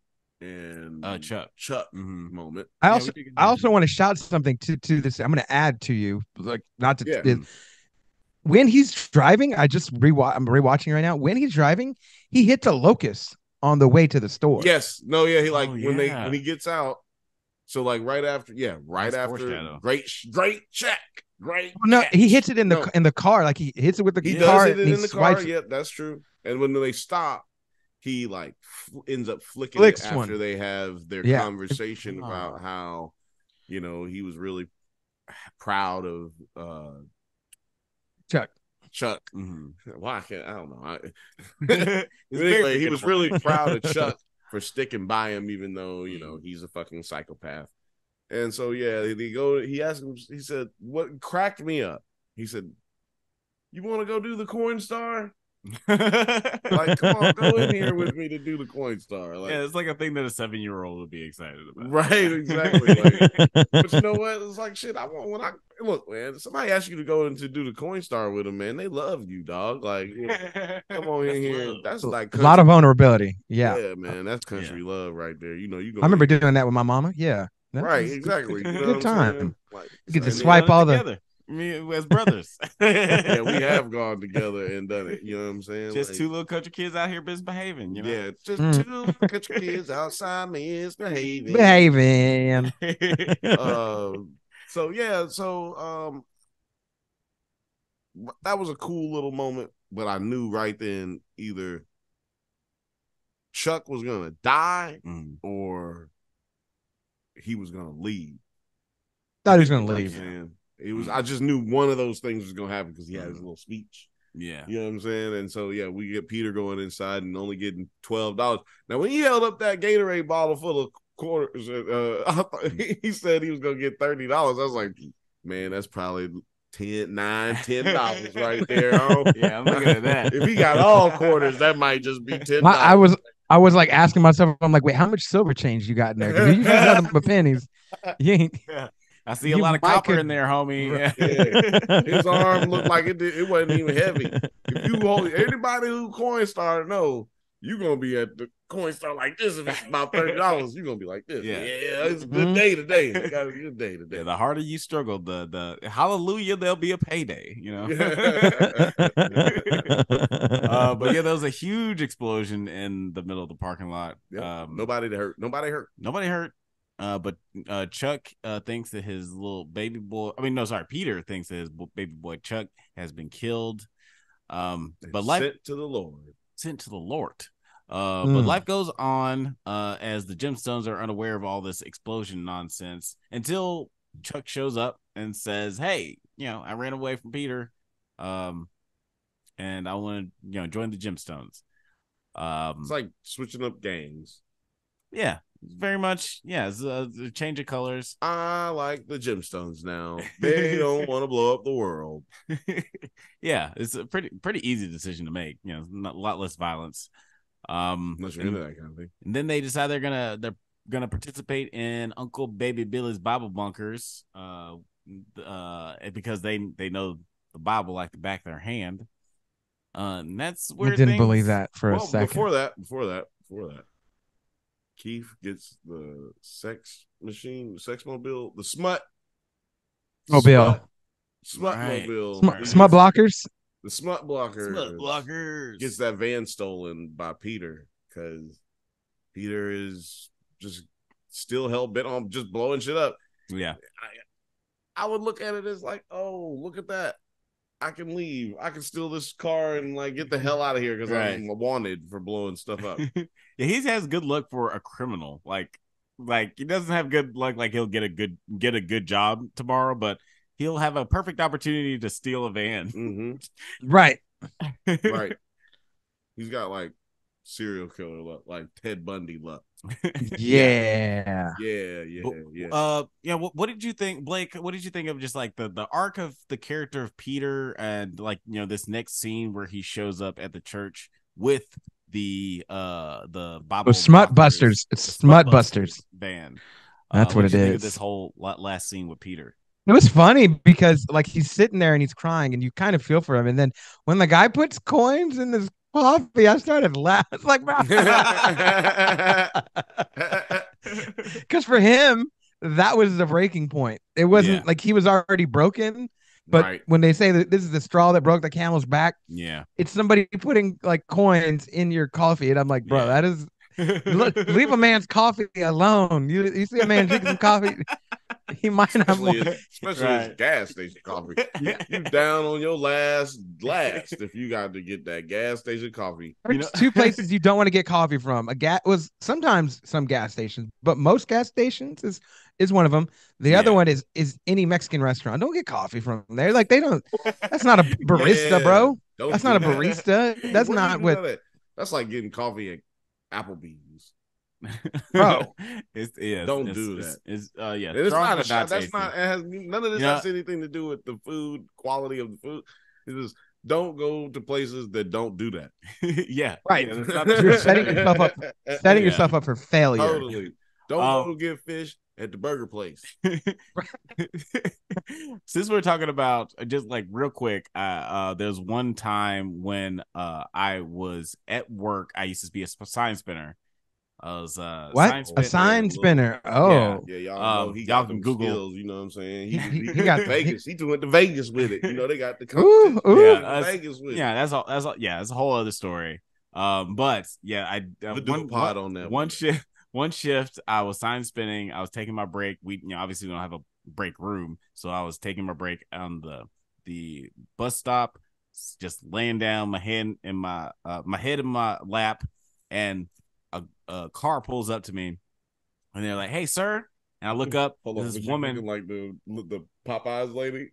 Chuck moment. I also want to shout something to this. I'm going to add to you, like not to. Yeah. When he's driving, I'm rewatching right now. When he's driving, he hits a locust on the way to the store. Yes. No. Yeah. He when he gets out. So like right after great check. Great. No, check. he hits it in the car. Like he hits it with the car. He does hit it in the car. Yep, that's true. And when they stop, he like ends up flicking it after they have their conversation about how he was really proud of Chuck. Mm-hmm. Why I don't know. Anyway, he was really proud of Chuck for sticking by him, even though he's a fucking psychopath. And so he asked him. He said, "What cracked me up?" He said, "You want to go do the coin star?" Like, come on, go in here with me to do the coin star. Like, it's like a thing that a 7-year-old would be excited about. Right, exactly. But you know what? It's like shit. Look, man. Somebody asks you to go in to do the coin star with them, man. They love you, dog. Like, come on in here. That's like a lot of vulnerability. Yeah, man. That's country love right there. You go. I remember doing that with my mama. Yeah, right, exactly. Good time. Like, you get to swipe all together. Me as brothers. Yeah, we have gone together and done it. You know what I'm saying? Just two little country kids out here misbehaving. Yeah, just two country kids outside misbehaving. So that was a cool little moment, but I knew right then either Chuck was gonna die or he was gonna leave. Thought he was gonna leave. It was. I just knew one of those things was gonna happen because he had his little speech. Yeah, you know what I'm saying. And so we get Peter going inside and only getting $12. Now, when he held up that Gatorade bottle full of quarters, he said he was gonna get $30. I was like, man, that's probably $10 right there. Yeah, I'm looking at that. If he got all quarters, that might just be $10. I was like asking myself, I'm like, wait, how much silver change you got in there? You got nothing but pennies. You ain't. Yeah. I see a lot of copper in there, homie. Yeah. His arm looked like it wasn't even heavy. If you anybody who coin star know, you're gonna be at the coin star like this. If it's about $30, you're gonna be like this. Yeah, it's a good day today. It got a good day today. Yeah, the harder you struggle, the hallelujah, there'll be a payday. But there was a huge explosion in the middle of the parking lot. Yep. Nobody hurt. But Chuck thinks that his little baby boy. Peter thinks that his baby boy Chuck has been killed. But sent to the Lord. But life goes on as the Gemstones are unaware of all this explosion nonsense until Chuck shows up and says, "Hey, I ran away from Peter, and I want to join the Gemstones." It's like switching up gangs. Yeah. Very much, it's a change of colors. I like the Gemstones now. They don't want to blow up the world. Yeah, it's a pretty easy decision to make. A lot less violence. Unless you're into that kind of thing. And then they decide they're gonna participate in Uncle Baby Billy's Bible bunkers, because they know the Bible like the back of their hand. And that's where I didn't believe that for a second. Before that. Keith gets the sex mobile, the smut mobile. Smut mobile. Smut blockers. The smut blockers. Gets that van stolen by Peter because Peter is just still hell bent on just blowing shit up. Yeah. I would look at it as like, oh, look at that. I can leave. I can steal this car and like get the hell out of here because I'm wanted for blowing stuff up. Yeah, he has good luck for a criminal. Like he doesn't have good luck. Like he'll get a good job tomorrow, but he'll have a perfect opportunity to steal a van. Mm-hmm. Right. Right. He's got like serial killer luck, like Ted Bundy luck. Yeah. What did you think, Blake? What did you think of just like the arc of the character of Peter, and like, you know, this next scene where he shows up at the church with the Bible Smut Busters. It's Smut Busters band. That's what did it you think is. of this whole last scene with Peter? It was funny because like he's sitting there and he's crying and you kind of feel for him. And then when the guy puts coins in his coffee, I started laughing. It's like, because for him, that was the breaking point. It wasn't like he was already broken. But when they say that this is the straw that broke the camel's back, it's somebody putting like coins in your coffee. And I'm like, bro, that is leave a man's coffee alone. You see a man drinking some coffee, he might not more. Especially his gas station coffee. You down on your last if you got to get that gas station coffee. There's two places you don't want to get coffee from. Sometimes some gas stations, but most gas stations is one of them. The other one is any Mexican restaurant. Don't get coffee from there. Like that's not a barista, bro. That's not a barista. That's not what. That's like getting coffee at Applebee's. Bro, don't do that. It's not a shot. That's not. It has none of this has anything to do with the food quality of the food. It is don't go to places that don't do that. Right. You're setting yourself up for failure. Totally. Don't go get fish at the burger place. Since we're talking about just like real quick, there's one time when I was at work. I used to be a sign spinner. I was a sign spinner. Oh, y'all know he got them Google skills, you know what I'm saying? He got Vegas. He went to Vegas with it. You know, they got the Vegas with it. That's all. That's a whole other story. But I do a pod on that. One shift, I was sign spinning. I was taking my break. We obviously don't have a break room, so I was taking my break on the bus stop, just laying down, my head in my lap, and a car pulls up to me, and they're like, "Hey, sir!" And I look up. This woman, like the Popeyes lady.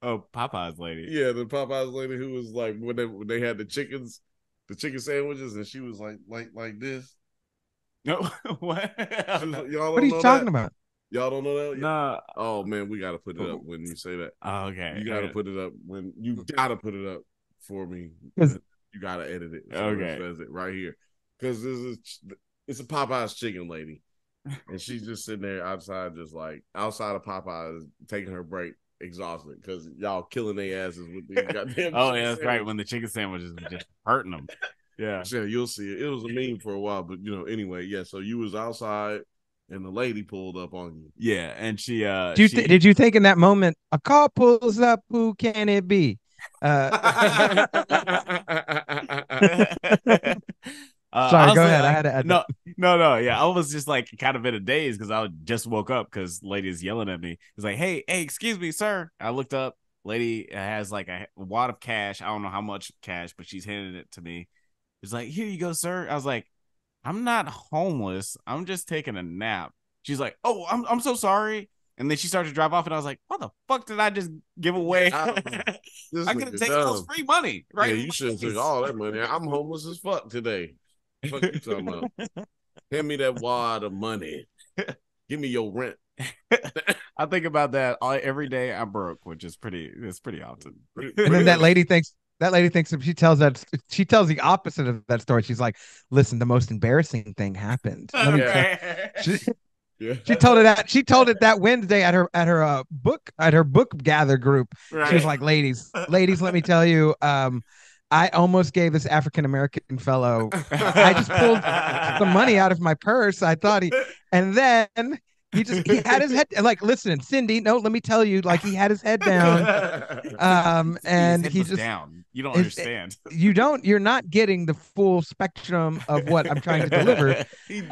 Oh, Popeyes lady. Yeah, the Popeyes lady who was like when they had the chicken sandwiches, and she was like this. No, what? Y'all what are you talking about? Y'all don't know that? Nah. Oh man, we gotta put it up when you say that. Oh, okay. You gotta put it up when you gotta put it up for me. You gotta edit it. Okay. It says it right here. Because it's a Popeyes chicken lady. And she's just sitting there outside of Popeyes, taking her break, exhausted, because y'all killing their asses with these goddamn that's right. When the chicken sandwiches were just hurting them. Yeah, you'll see it. It was a meme for a while, but anyway, so you was outside and the lady pulled up on you. Yeah, and she did you think in that moment, a car pulls up, who can it be? Sorry, go ahead. I had to add no. Yeah, I was just like kind of in a daze because I just woke up because lady is yelling at me. It's like, hey, excuse me, sir. I looked up. Lady has like a wad of cash. I don't know how much cash, but she's handing it to me. It's like, here you go, sir. I was like, I'm not homeless. I'm just taking a nap. She's like, oh, I'm so sorry. And then she started to drive off, and I was like, what the fuck did I just give away? I could have taken those free money, right? Yeah, you should have took all that money. I'm homeless as fuck today. What you talking about? Hand me that wad of money. Give me your rent. I think about that every day I'm broke, which is pretty often. And then that lady thinks if she tells the opposite of that story. She's like, listen, the most embarrassing thing happened. She told it that Wednesday at her book gather group. Right. She was like, ladies, let me tell you, I almost gave this African-American fellow, I just pulled some money out of my purse. I thought and then he had his head, like, listen, Cindy, no, let me tell you, like, he had his head down. And he just down. You don't understand. You're not getting the full spectrum of what I'm trying to deliver. She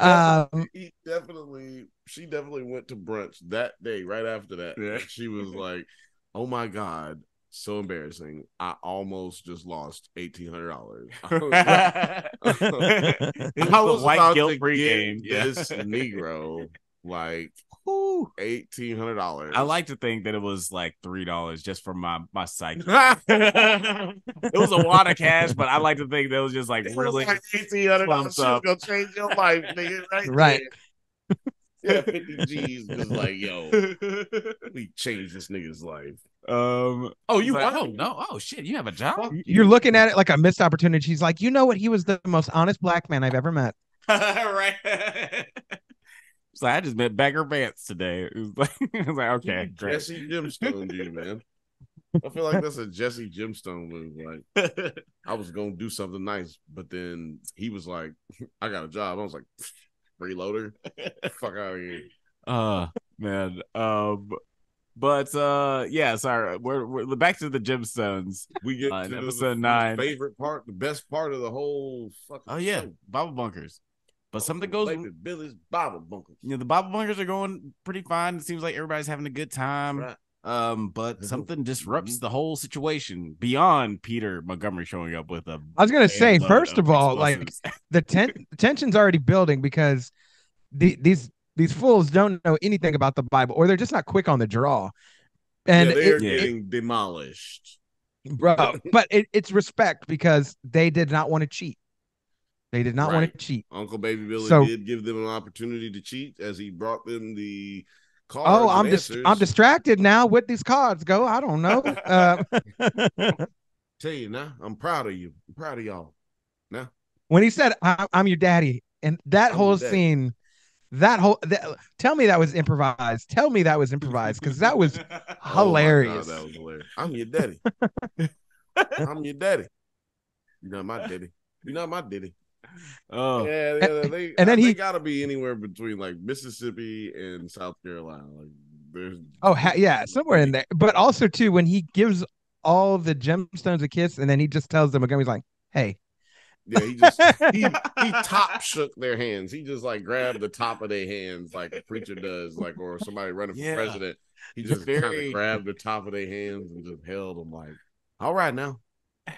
definitely went to brunch that day, right after that. Yeah. She was like, oh my God, so embarrassing. I almost just lost $1,800. I was white guilt-free game. This Negro like Woo. $1,800. I like to think that it was like $3 just for my psyche. It was a lot of cash, but I like to think that it was just like really like $1,800. Shit's gonna change your life, nigga. Right. Yeah, 50 G's was like, yo, we changed this nigga's life. Oh, you like, oh no, oh shit, you have a job? You're looking at it like a missed opportunity. She's like, you know what? He was the most honest black man I've ever met. Right. So I just met Bagger Vance today. It was like okay, great. Jesse Gemstone, you man. I feel like that's a Jesse Gemstone move. Like, I was gonna do something nice, but then he was like, "I got a job." I was like, "Freeloader, fuck out of here." Man. But yeah, sorry. We're back to the gemstones. We get to episode 9. Favorite part, the best part of the whole fucking show. Bible bunkers. But something goes with Billy's Bible bunkers. You know, the Bible bunkers are going pretty fine. It seems like everybody's having a good time. Right. But something disrupts the whole situation beyond Peter Montgomery showing up with a. I was gonna say, first of all, like the tension's already building because these fools don't know anything about the Bible, or they're just not quick on the draw. And they're getting demolished, bro. But it's respect because they did not want to cheat. They did not want to cheat. Uncle Baby Billy did give them an opportunity to cheat as he brought them the cards. Oh, I'm distracted now with these cards. Go, I don't know. Tell you now, I'm proud of you. I'm proud of y'all. Now, when he said, "I'm your daddy," and that whole scene, tell me that was improvised. Tell me that was improvised because that was hilarious. Oh that was hilarious. I'm your daddy. I'm your daddy. You're not my daddy. You're not my daddy. Oh yeah, they gotta be anywhere between like Mississippi and South Carolina. Like there's somewhere in there. But also too, when he gives all the gemstones a kiss, and then he just tells them again, he's like, "Hey." Yeah, he top shook their hands. He just like grabbed the top of their hands like a preacher does, like or somebody running for president. He just kind of grabbed the top of their hands and just held them like, "All right now."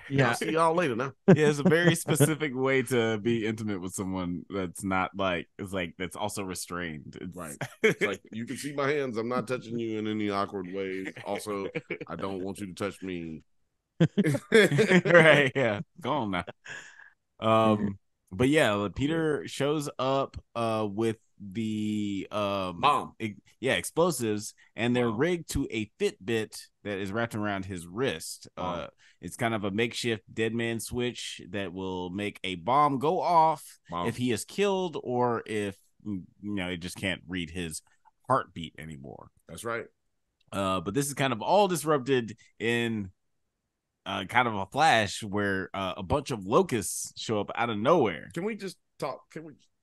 Yeah, I'll see y'all later now. Yeah, it's a very specific way to be intimate with someone that's not like that's also restrained. Right. It's like you can see my hands. I'm not touching you in any awkward ways. Also, I don't want you to touch me. Right. Yeah. Go on now. But yeah, Peter shows up with the bomb. Explosives, and they're rigged to a Fitbit that is wrapped around his wrist. It's kind of a makeshift dead man switch that will make a bomb go off if he is killed or if it just can't read his heartbeat anymore. That's right. But this is kind of all disrupted in kind of a flash where a bunch of locusts show up out of nowhere. Can we just talk?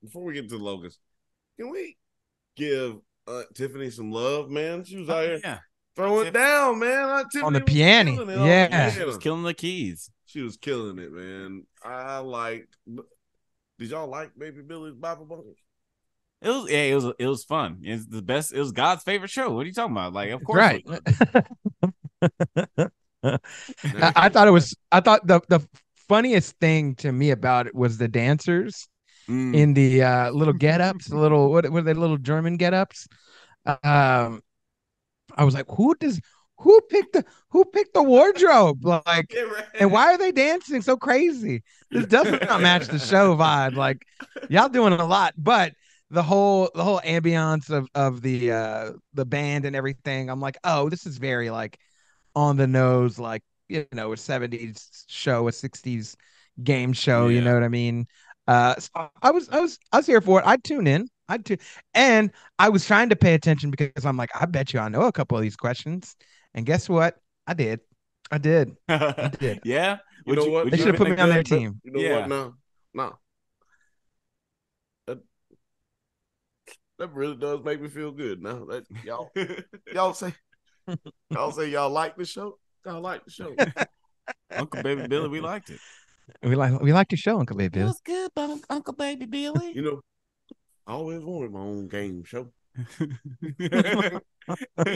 Before we get to the locusts, can we give Tiffany some love, man? She was out here throwing it down, man. On the piano. She was killing the keys. She was killing it, man. Did y'all like Baby Billy's Bible bunkers? It was fun. It's the best. It was God's favorite show. What are you talking about? Like, of course, right. I thought the funniest thing to me about it was the dancers in the little get-ups, what were they, little German get-ups? I was like, who picked the wardrobe? Like, and why are they dancing so crazy? This does not match the show vibe. Like, y'all doing a lot, but the whole ambiance of the band and everything, I'm like, oh, this is very like on the nose, like, a 70s show, a 60s game show. You know what I mean? So I was here for it. I'd tune in. And I was trying to pay attention because I'm like, I bet you I know a couple of these questions. And guess what? I did. Yeah. You know what? They should have put me on their team. You know what? No. That really does make me feel good. Now that y'all say y'all like the show. Y'all like the show. Uncle Baby Billy, we liked it. We like your show, Uncle Baby Billy. It was good, Uncle Baby Billy. I always wanted my own game show. He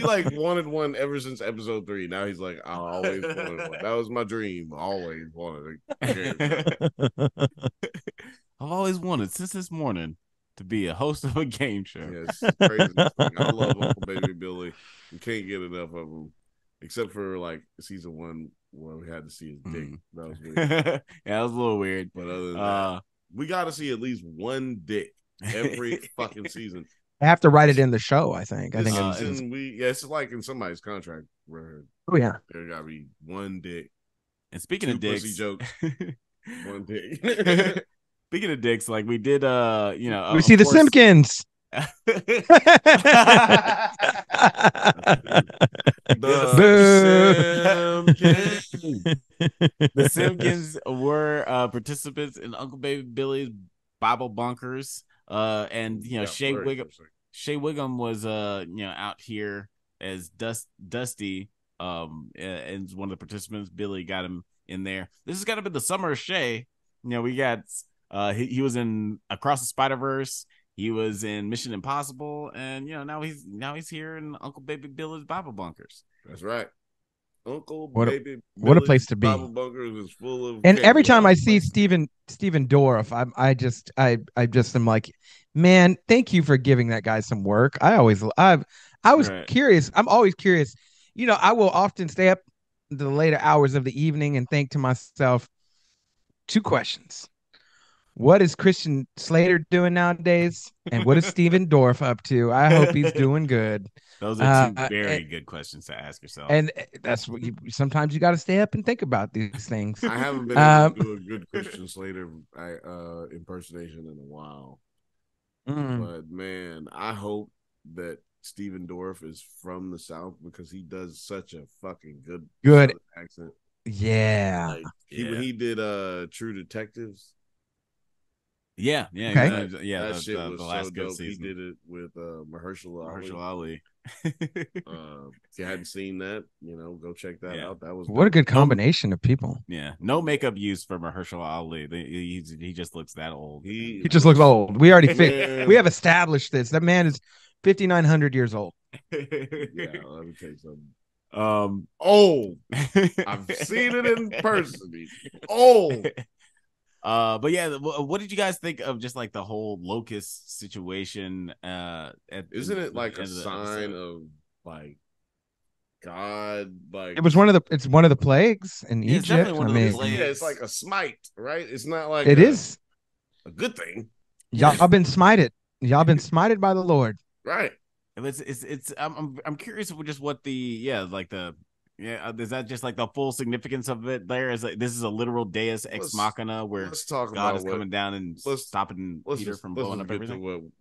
like wanted one ever since episode 3. Now he's like, I always wanted one. That was my dream. I always wanted a game show. I've always wanted since this morning to be a host of a game show. Yes, crazy. I love Uncle Baby Billy. You can't get enough of him, except for like season 1 where we had to see his dick. That was weird. Yeah, that was a little weird. But other than that, we got to see at least one dick every fucking season. I have to write it in the show. I think. It's like in somebody's contract where there gotta be one dick. And speaking of dicks, pussy jokes, one dick. Speaking of dicks, like we did, we see the Simpkins. The Simpkins were participants in Uncle Baby Billy's Bible Bunkers. And Shea Wiggum was out here as Dusty and one of the participants. Billy got him in there. This has got to be the summer of Shea. We got he was in Across the Spider-Verse. He was in Mission Impossible, and now he's here in Uncle Baby Billy's Bible Bunkers. That's right. What a place to be. Bible Bunkers is full of. And every time I see Stephen Dorff, I just am like, man, thank you for giving that guy some work. I was curious. I'm always curious. I will often stay up the later hours of the evening and think to myself, 2 questions. What is Christian Slater doing nowadays? And what is Stephen Dorff up to? I hope he's doing good. Those are 2 very good questions to ask yourself. And that's what sometimes you got to stay up and think about these things. I haven't been able to do a good Christian Slater impersonation in a while. But man, I hope that Stephen Dorff is from the South because he does such a fucking good accent. Yeah. When he did True Detectives. Yeah. Okay. That shit was the last so good dope. season. He did it with Mahershala Ali. If you hadn't seen that, go check that out. That was what a good combination of people. Yeah, no makeup use for Mahershala Ali. He just looks that old. He just looks old. We already we have established this. That man is 5,900 years old. Yeah, let me tell you something. Old. I've seen it in person. Old. But yeah, what did you guys think of just like the whole locust situation? Isn't it like a sign of like God? Like it's one of the plagues in Egypt. It's like a smite, right? It's not like is a good thing. Y'all been smited. Y'all been smited by the Lord, right? It's I'm curious of just what is that just like the full significance of it? There is this is a literal Deus ex machina where God is coming down and stopping Peter from blowing up everything.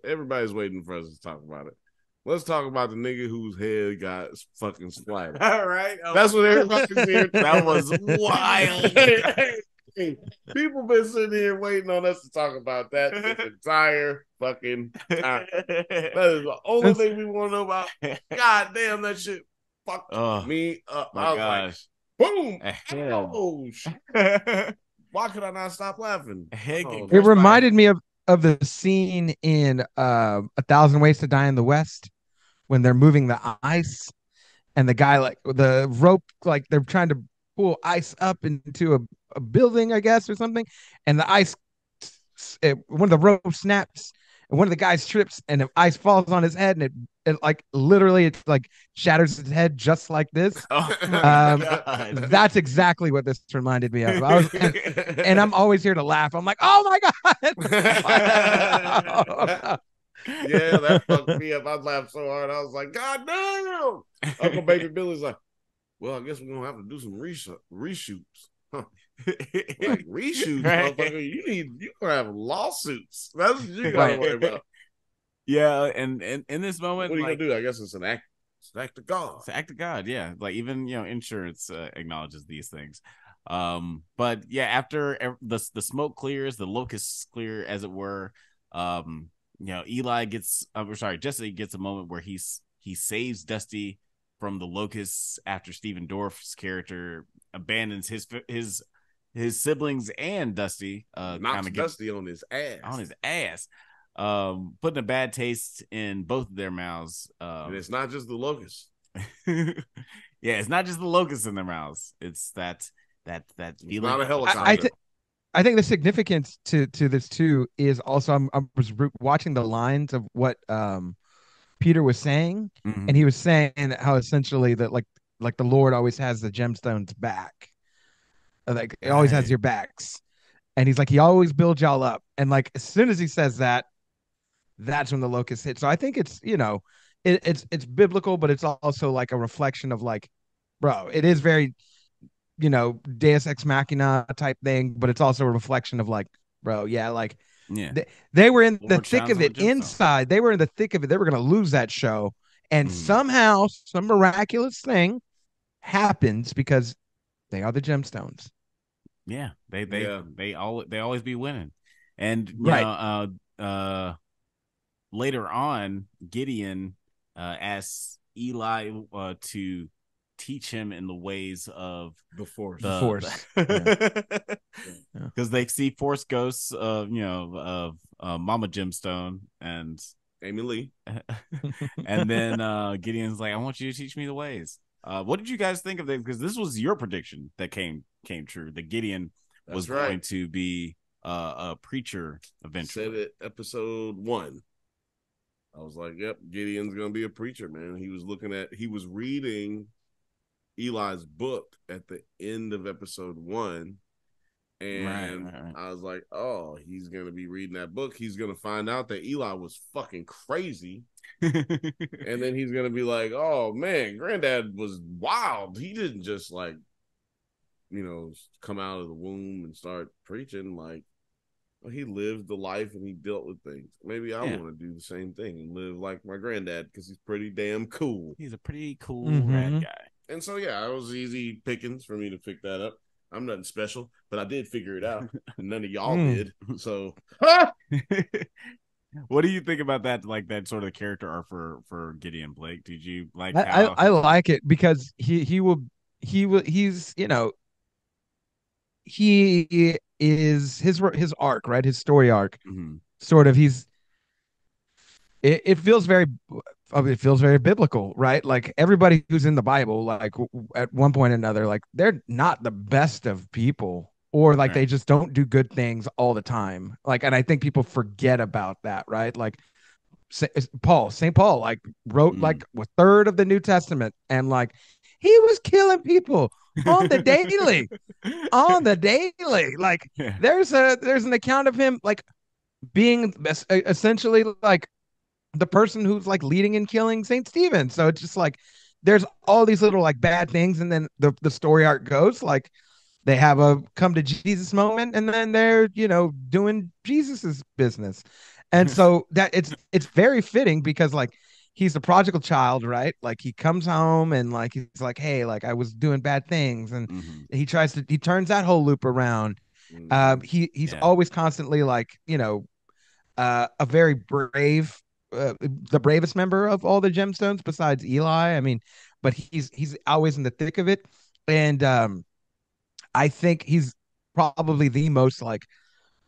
Everybody's waiting for us to talk about it. Let's talk about the nigga whose head got fucking splattered. All right, that's what everybody's here. That was wild. People been sitting here waiting on us to talk about that this entire fucking time. That is the only thing we want to know about. God damn, that shit fucked me up. My gosh. Like, boom. Oh, shit. Why could I not stop laughing? It reminded me of the scene in 1,000 Ways to Die in the West when they're moving the ice and the guy, like the rope, like they're trying to pull ice up into a building, I guess, or something. And the ice, one of the rope snaps and one of the guys trips and the ice falls on his head and it like literally it like shatters his head just like this. That's exactly what this reminded me of. And I'm always here to laugh. I'm like, oh my God. Yeah, that fucked me up. I laughed so hard. I was like, God no. Uncle Baby Billy's like, well, I guess we're gonna have to do some reshoots. Huh. Like reshoots, motherfucker. You're gonna have lawsuits. That's what you gotta worry about. Yeah, and in this moment, what are you gonna do? I guess it's an act. It's an act of God. It's an act of God. Yeah, like even insurance acknowledges these things. But yeah, after the smoke clears, the locusts clear, as it were. Jesse gets a moment where he saves Dusty from the locusts after Stephen Dorff's character abandons his siblings and Dusty. Knocks Dusty on his ass. Putting a bad taste in both of their mouths. And it's not just the locusts. Yeah, it's not just the locusts in their mouths. It's that feeling. Not a helicopter. I think the significance to this too is also I was watching the lines of what Peter was saying, and he was saying how essentially that like the Lord always has the gemstones back, like it always has your backs, and he's like he always builds y'all up, and like as soon as he says that, that's when the locust hit. So I think it's it's biblical, but it's also like a reflection of like, bro, it is very Deus Ex Machina type thing, but it's also a reflection of like, bro, yeah, like Yeah. they were in the Lord thick shines of on the it gemstone. inside. They were in the thick of it. They were going to lose that show. And somehow some miraculous thing happens because they are the gemstones. Yeah. They always be winning. And Right. Later on, Gideon asks Eli to teach him in the ways of The Force. The Force. Because they see Force ghosts of Mama Gemstone and Amy Lee. And then Gideon's like, I want you to teach me the ways. What did you guys think of that? Because this was your prediction that came true. That Gideon was going to be a preacher eventually. Said it episode 1. I was like, yep, Gideon's gonna be a preacher, man. He was reading Eli's book at the end of episode 1. And right. I was like, oh, he's going to be reading that book. He's going to find out that Eli was fucking crazy. And then he's going to be like, oh, man, Granddad was wild. He didn't just like, come out of the womb and start preaching. Like, well, he lived the life and he dealt with things. Maybe I want to do the same thing and live like my granddad because he's pretty damn cool. He's a pretty cool rad guy. And so, yeah, it was easy pickings for me to pick that up. I'm nothing special, but I did figure it out. And none of y'all did. So, what do you think about that? Like that sort of character arc for Gideon Blake? Did you like? I like it because he is his arc, right? His story arc. Sort of. It feels very biblical, right? Like everybody who's in the Bible, like at one point or another, like they're not the best of people, or like they just don't do good things all the time. Like, and I think people forget about that, right? Like St. Paul, like wrote like a third of the New Testament, and like he was killing people on the daily, Like there's an account of him like being essentially like the person who's like leading and killing St. Stephen. So it's just like there's all these little like bad things, and then the story arc goes like they have a come to Jesus moment, and then they're doing Jesus's business. And so that it's very fitting because like he's the prodigal child, right? Like he comes home and like he's like, hey, like I was doing bad things, and he turns that whole loop around. He's always constantly like a very brave, the bravest member of all the gemstones besides Eli. I mean, but he's always in the thick of it, and I think he's probably the most like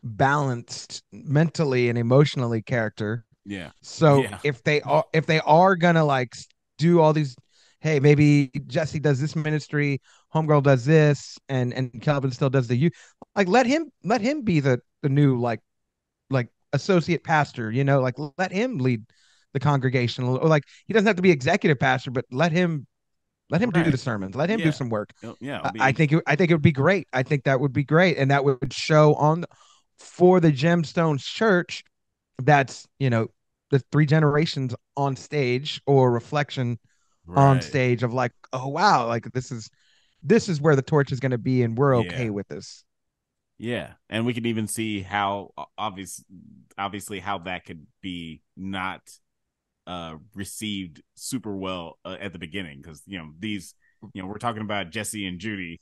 balanced mentally and emotionally character. Yeah. So if they are gonna like do all these, hey, maybe Jesse does this ministry, Homegirl does this, and Kelvin still does the like let him be the new like associate pastor, like let him lead the congregation, or like he doesn't have to be executive pastor, but let him do the sermons, let him do some work. I think it would be great. I think that would be great, and that would show for the Gemstones Church that's the 3 generations on stage, or reflection on stage of like, oh wow, like this is where the torch is going to be, and we're okay with this. Yeah, and we can even see how obviously how that could be not received super well at the beginning, because these we're talking about Jesse and Judy.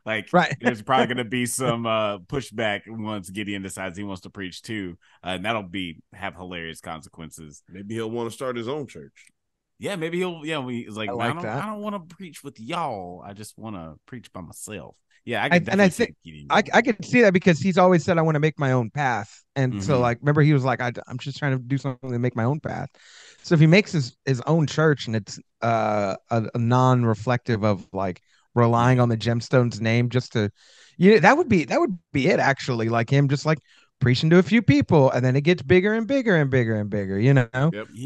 Like there's probably going to be some pushback once Gideon decides he wants to preach too, and that'll have hilarious consequences. Maybe he'll want to start his own church. Yeah, maybe he'll. Yeah, he's like, I don't want to preach with y'all. I just want to preach by myself. Yeah, I think I could see that because he's always said I want to make my own path, and so like remember he was like I'm just trying to do something to make my own path. So if he makes his own church and it's a non-reflective of like relying on the Gemstones name just to, that would be it actually. Like him just like preaching to a few people, and then it gets bigger and bigger and bigger and bigger. Yep.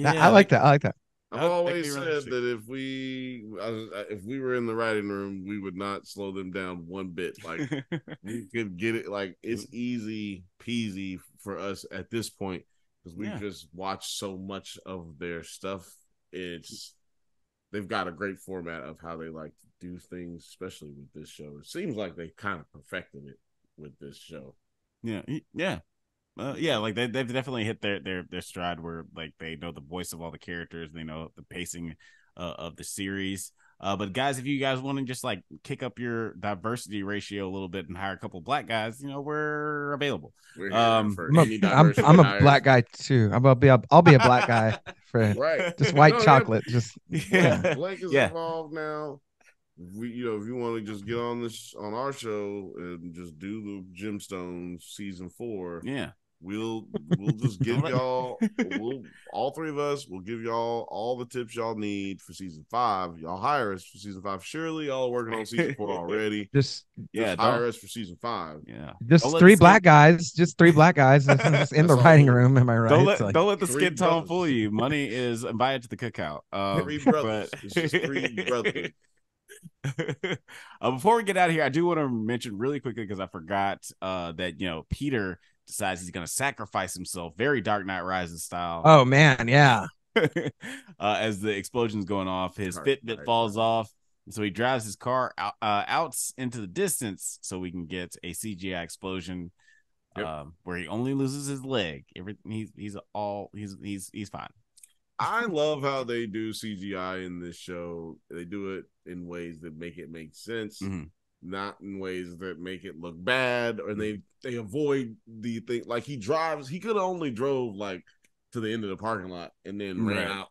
I like that. I like that. I've always said that if we were in the writing room, we would not slow them down one bit. Like we could get it. Like it's easy peasy for us at this point because we just watched so much of their stuff. They've got a great format of how they like to do things, especially with this show. It seems like they kind of perfected it with this show. Yeah. Like they've definitely hit their stride where like they know the voice of all the characters, they know the pacing of the series. But guys, if you guys want to just like kick up your diversity ratio a little bit and hire a couple black guys, we're available. I'm a black guy too. I'll be a black guy for just white chocolate. Just Blake is involved now. If you want to just get on our show and just do the Gemstones season 4, we'll just give y'all. All three of us will give y'all all the tips y'all need for season 5. Y'all hire us for season 5. Surely y'all are working on season 4 already. Just hire us for season 5. Yeah, just 3 black guys. Just 3 black guys in the writing room. Am I right? Don't let the skin tone fool you. Money is invited to the cookout. 3 brothers. It's just 3 brothers. Before we get out of here, I do want to mention really quickly because I forgot that Peter decides he's going to sacrifice himself, very Dark Knight Rises style. Oh man, yeah. As the explosion's going off, his Fitbit falls off, so he drives his car out into the distance so we can get a CGI explosion where he only loses his leg. He's fine. I love how they do CGI in this show. They do it in ways that make it make sense, not in ways that make it look bad, or they avoid the thing. Like he could have only drove like to the end of the parking lot and then ran out,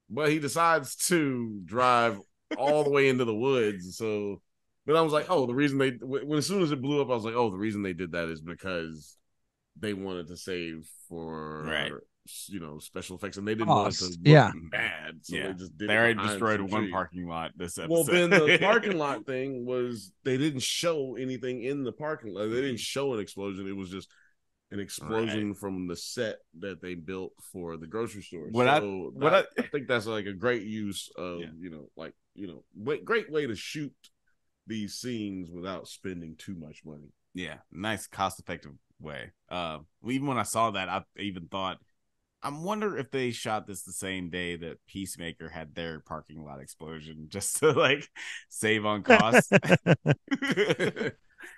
but he decides to drive all the way into the woods. So, but I was like, oh, the reason as soon as it blew up, I was like, oh, the reason they did that is because they wanted to save for special effects, and they didn't want it to look bad, so they just did. They already destroyed one parking lot this episode. Well, then the parking lot thing was they didn't show anything in the parking lot. They didn't show an explosion. It was just an explosion from the set that they built for the grocery store. I think that's like a great use of great way to shoot these scenes without spending too much money. Yeah, nice cost effective way. Even when I saw that, I even thought, I wonder if they shot this the same day that Peacemaker had their parking lot explosion just to like save on costs.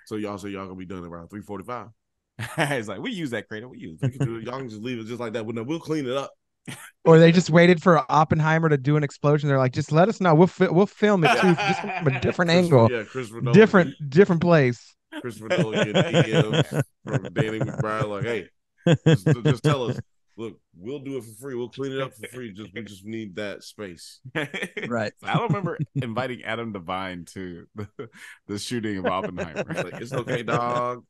So y'all gonna be done around 3:45. It's like we use that cradle. Y'all can just leave it just like that. We'll clean it up. Or they just waited for Oppenheimer to do an explosion. They're like, just let us know. We'll film it too, just from a different angle. Yeah, Christopher Nolan. Different place. Christopher Nolan DM from Danny McBride. Like, hey, just tell us. Look, we'll do it for free. We'll clean it up for free. We just need that space. Right. I don't remember inviting Adam Devine to the shooting of Oppenheimer. It's okay, dog.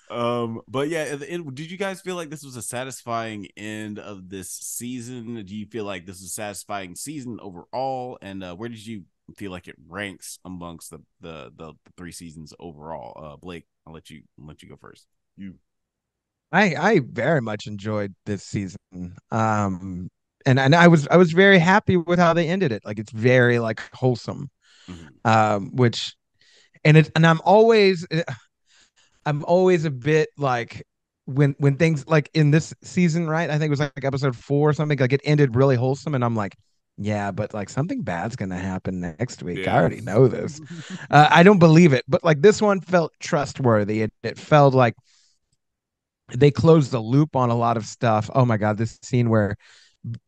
But yeah, did you guys feel like this was a satisfying end of this season? Do you feel like this was a satisfying season overall? And where did you feel like it ranks amongst the 3 seasons overall? Blake, I'll let you go first. I very much enjoyed this season. And I was very happy with how they ended it. Like it's very like wholesome. Which and I'm always a bit like when things like in this season, right? I think it was like episode 4 or something, like it ended really wholesome, and I'm like, yeah, but like something bad's gonna happen next week. I already know this. I don't believe it, but like this one felt trustworthy. It felt like they closed the loop on a lot of stuff. Oh my god, this scene where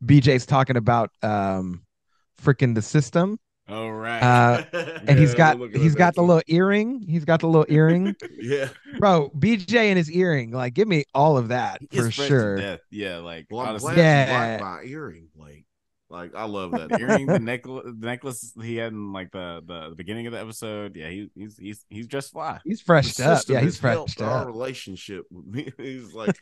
BJ's talking about freaking the system. Oh right. And he's got the little earring. He's got the little earring. Yeah. Bro, BJ and his earring, like give me all of that for sure. Yeah, like honestly, my earring, Blake. Like I love that earring, the necklace he had in like the beginning of the episode. Yeah, he's just fly. He's freshed up. Yeah, he's freshed up. Our relationship with me, he's like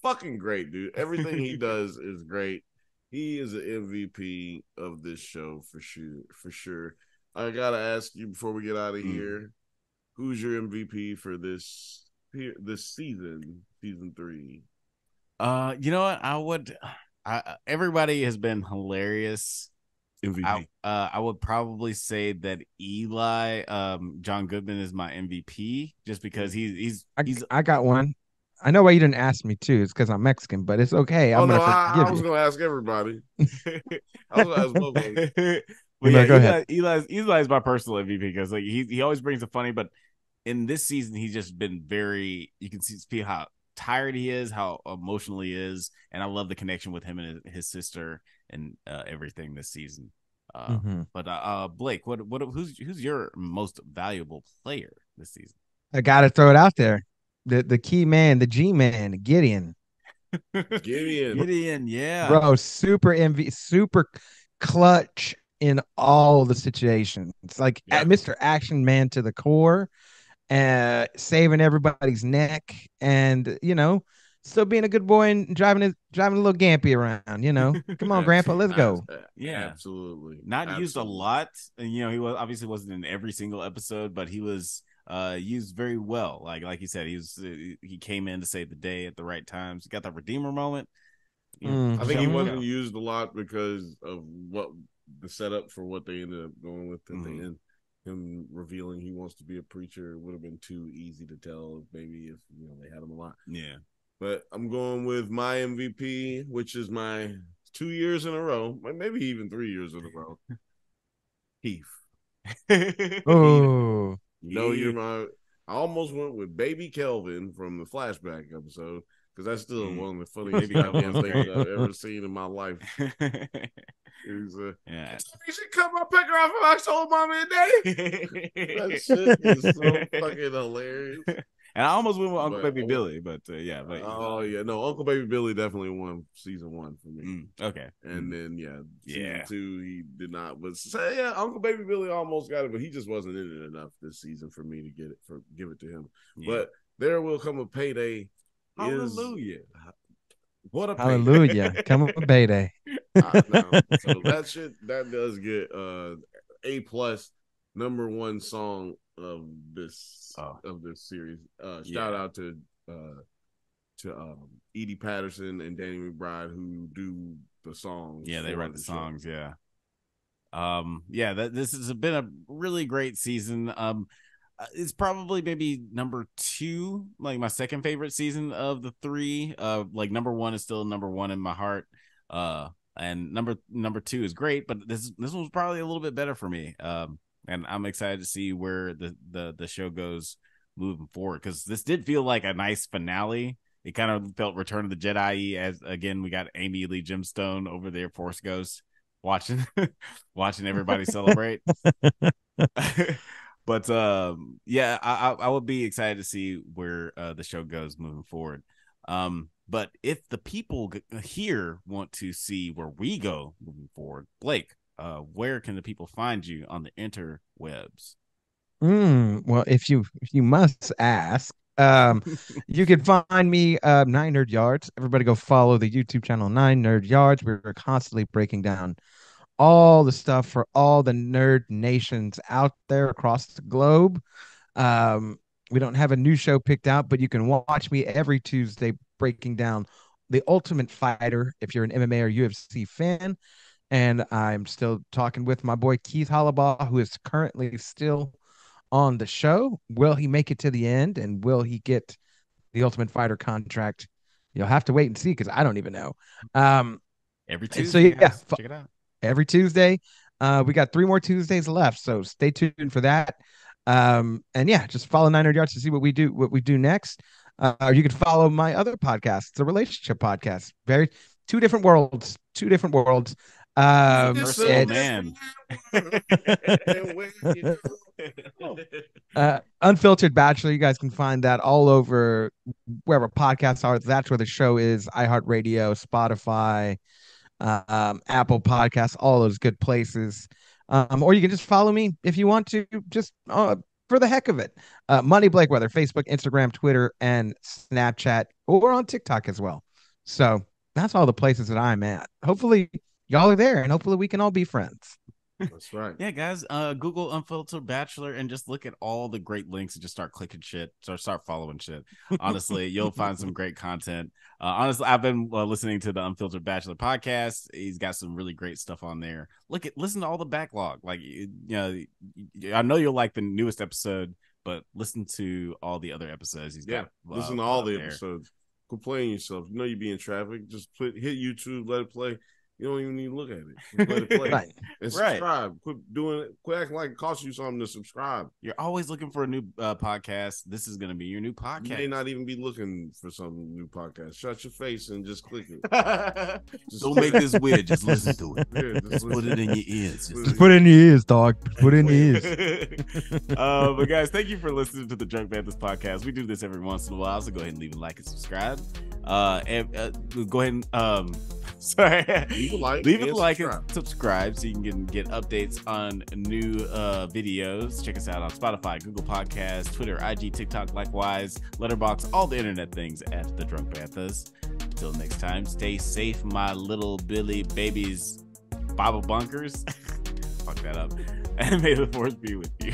fucking great, dude. Everything he does is great. He is an MVP of this show for sure. For sure. I gotta ask you before we get out of here, who's your MVP for this season, season 3? You know what? Everybody has been hilarious. MVP. I would probably say that Eli, John Goodman is my MVP just because he's I got one. I know why you didn't ask me too. It's because I'm Mexican, but it's okay. I'm gonna forgive I was you. gonna ask everybody. I was gonna ask both of them. But No, yeah, go ahead. Eli's my personal MVP because like he always brings it funny, but in this season he's just been very. You can see how tired he is, how emotional he is, and I love the connection with him and his sister and everything this season. But Blake, who's your most valuable player this season? I gotta throw it out there. The key man, the G man, Gideon. Gideon, yeah, Bro, super clutch in all the situations. Like Mr. Action Man to the core, saving everybody's neck, and still being a good boy and driving a little Gampy around. Come on, Grandpa, let's go. Yeah, absolutely. Not used a lot, and he wasn't in every single episode, but he was used very well. Like you said, he came in to save the day at the right times. He got that redeemer moment. I think he wasn't used a lot because of what the setup for what they ended up going with at the end. Him revealing he wants to be a preacher would have been too easy to tell, maybe if they had him a lot. Yeah. But I'm going with my MVP, which is my 2 years in a row, maybe even 3 years in a row. Heath. Oh. You're my. I almost went with Baby Kelvin from the flashback episode because that's still one of the funniest goddamn things I've ever seen in my life. You should come up, pick her up, and I told mommy and daddy. That shit is so fucking hilarious. And I almost went with Uncle Baby Billy, but yeah. But, no, Uncle Baby Billy definitely won season 1 for me. Okay. And then season 2 he did not. But Uncle Baby Billy almost got it, but he just wasn't in it enough this season for me to give it to him. Yeah. But there will come a payday. Hallelujah. What a payday. Hallelujah. Come a payday. So that does get A+ #1 song of this series. Shout out to Edie Patterson and Danny McBride who do the songs. Yeah, they write the songs. Yeah. This has been a really great season. It's probably maybe number 2, like my second favorite season of the 3. Like number 1 is still number 1 in my heart. And number 2 is great, but this one's probably a little bit better for me. And I'm excited to see where the show goes moving forward, because this did feel like a nice finale. It kind of felt Return of the Jedi, as again we got Amy Lee Gemstone over there, Force Ghost, watching everybody celebrate. But I would be excited to see where the show goes moving forward. But if the people here want to see where we go moving forward, Blake, where can the people find you on the interwebs? Well, if you must ask, you can find me 9 Nerd Yards. Everybody go follow the YouTube channel 9 Nerd Yards. We're constantly breaking down all the stuff for all the nerd nations out there across the globe. We don't have a new show picked out, but you can watch me every Tuesday breaking down The Ultimate Fighter if you're an MMA or UFC fan. And I'm still talking with my boy Keith Hollabaugh, who is currently still on the show. Will he make it to the end, and will he get the Ultimate Fighter contract? You'll have to wait and see, because I don't even know. Every Tuesday, check it out. Every Tuesday. We got 3 more Tuesdays left, so stay tuned for that. And just follow 900 Yards to see what we do next. Or you can follow my other podcast, the relationship podcast. Two different worlds. Man. Unfiltered Bachelor. You guys can find that all over wherever podcasts are. That's where the show is. iHeartRadio, Spotify, Apple Podcasts, all those good places. Or you can just follow me if you want to, just for the heck of it. Money Blakeweather, Facebook, Instagram, Twitter, and Snapchat, or on TikTok as well. So that's all the places that I'm at. Hopefully y'all are there, and hopefully we can all be friends. That's right. Yeah, guys, Google Unfiltered Bachelor and just look at all the great links and just start clicking shit or start following shit. Honestly, you'll find some great content. Honestly, I've been listening to the Unfiltered Bachelor podcast. He's got some really great stuff on there. Listen to all the backlog. Like, I know you'll like the newest episode, but listen to all the other episodes he's got. Listen to all the episodes. Quit playing yourself. You know you be in traffic. Just hit YouTube, let it play. You don't even need to look at it. Just let it play. Right. And subscribe. Quit doing it. Quit acting like it costs you something to subscribe. You're always looking for a new podcast. This is going to be your new podcast. You may not even be looking for some new podcast. Shut your face and just click it. Don't make this weird. Just listen to it. Yeah, just put it in your ears. Just put it in your ears, dog. Put it in your ears. But guys, thank you for listening to the Drunk Banthas podcast. We do this every once in a while, so go ahead and leave a like and subscribe. Go ahead and sorry, leave a like and subscribe so you can get updates on new videos. Check us out on Spotify, Google Podcasts, Twitter, IG, TikTok, likewise, Letterboxd, all the internet things at the Drunk Banthas. Until next time, stay safe, my little Billy babies, Bible bunkers. Fuck that up. And may the force be with you.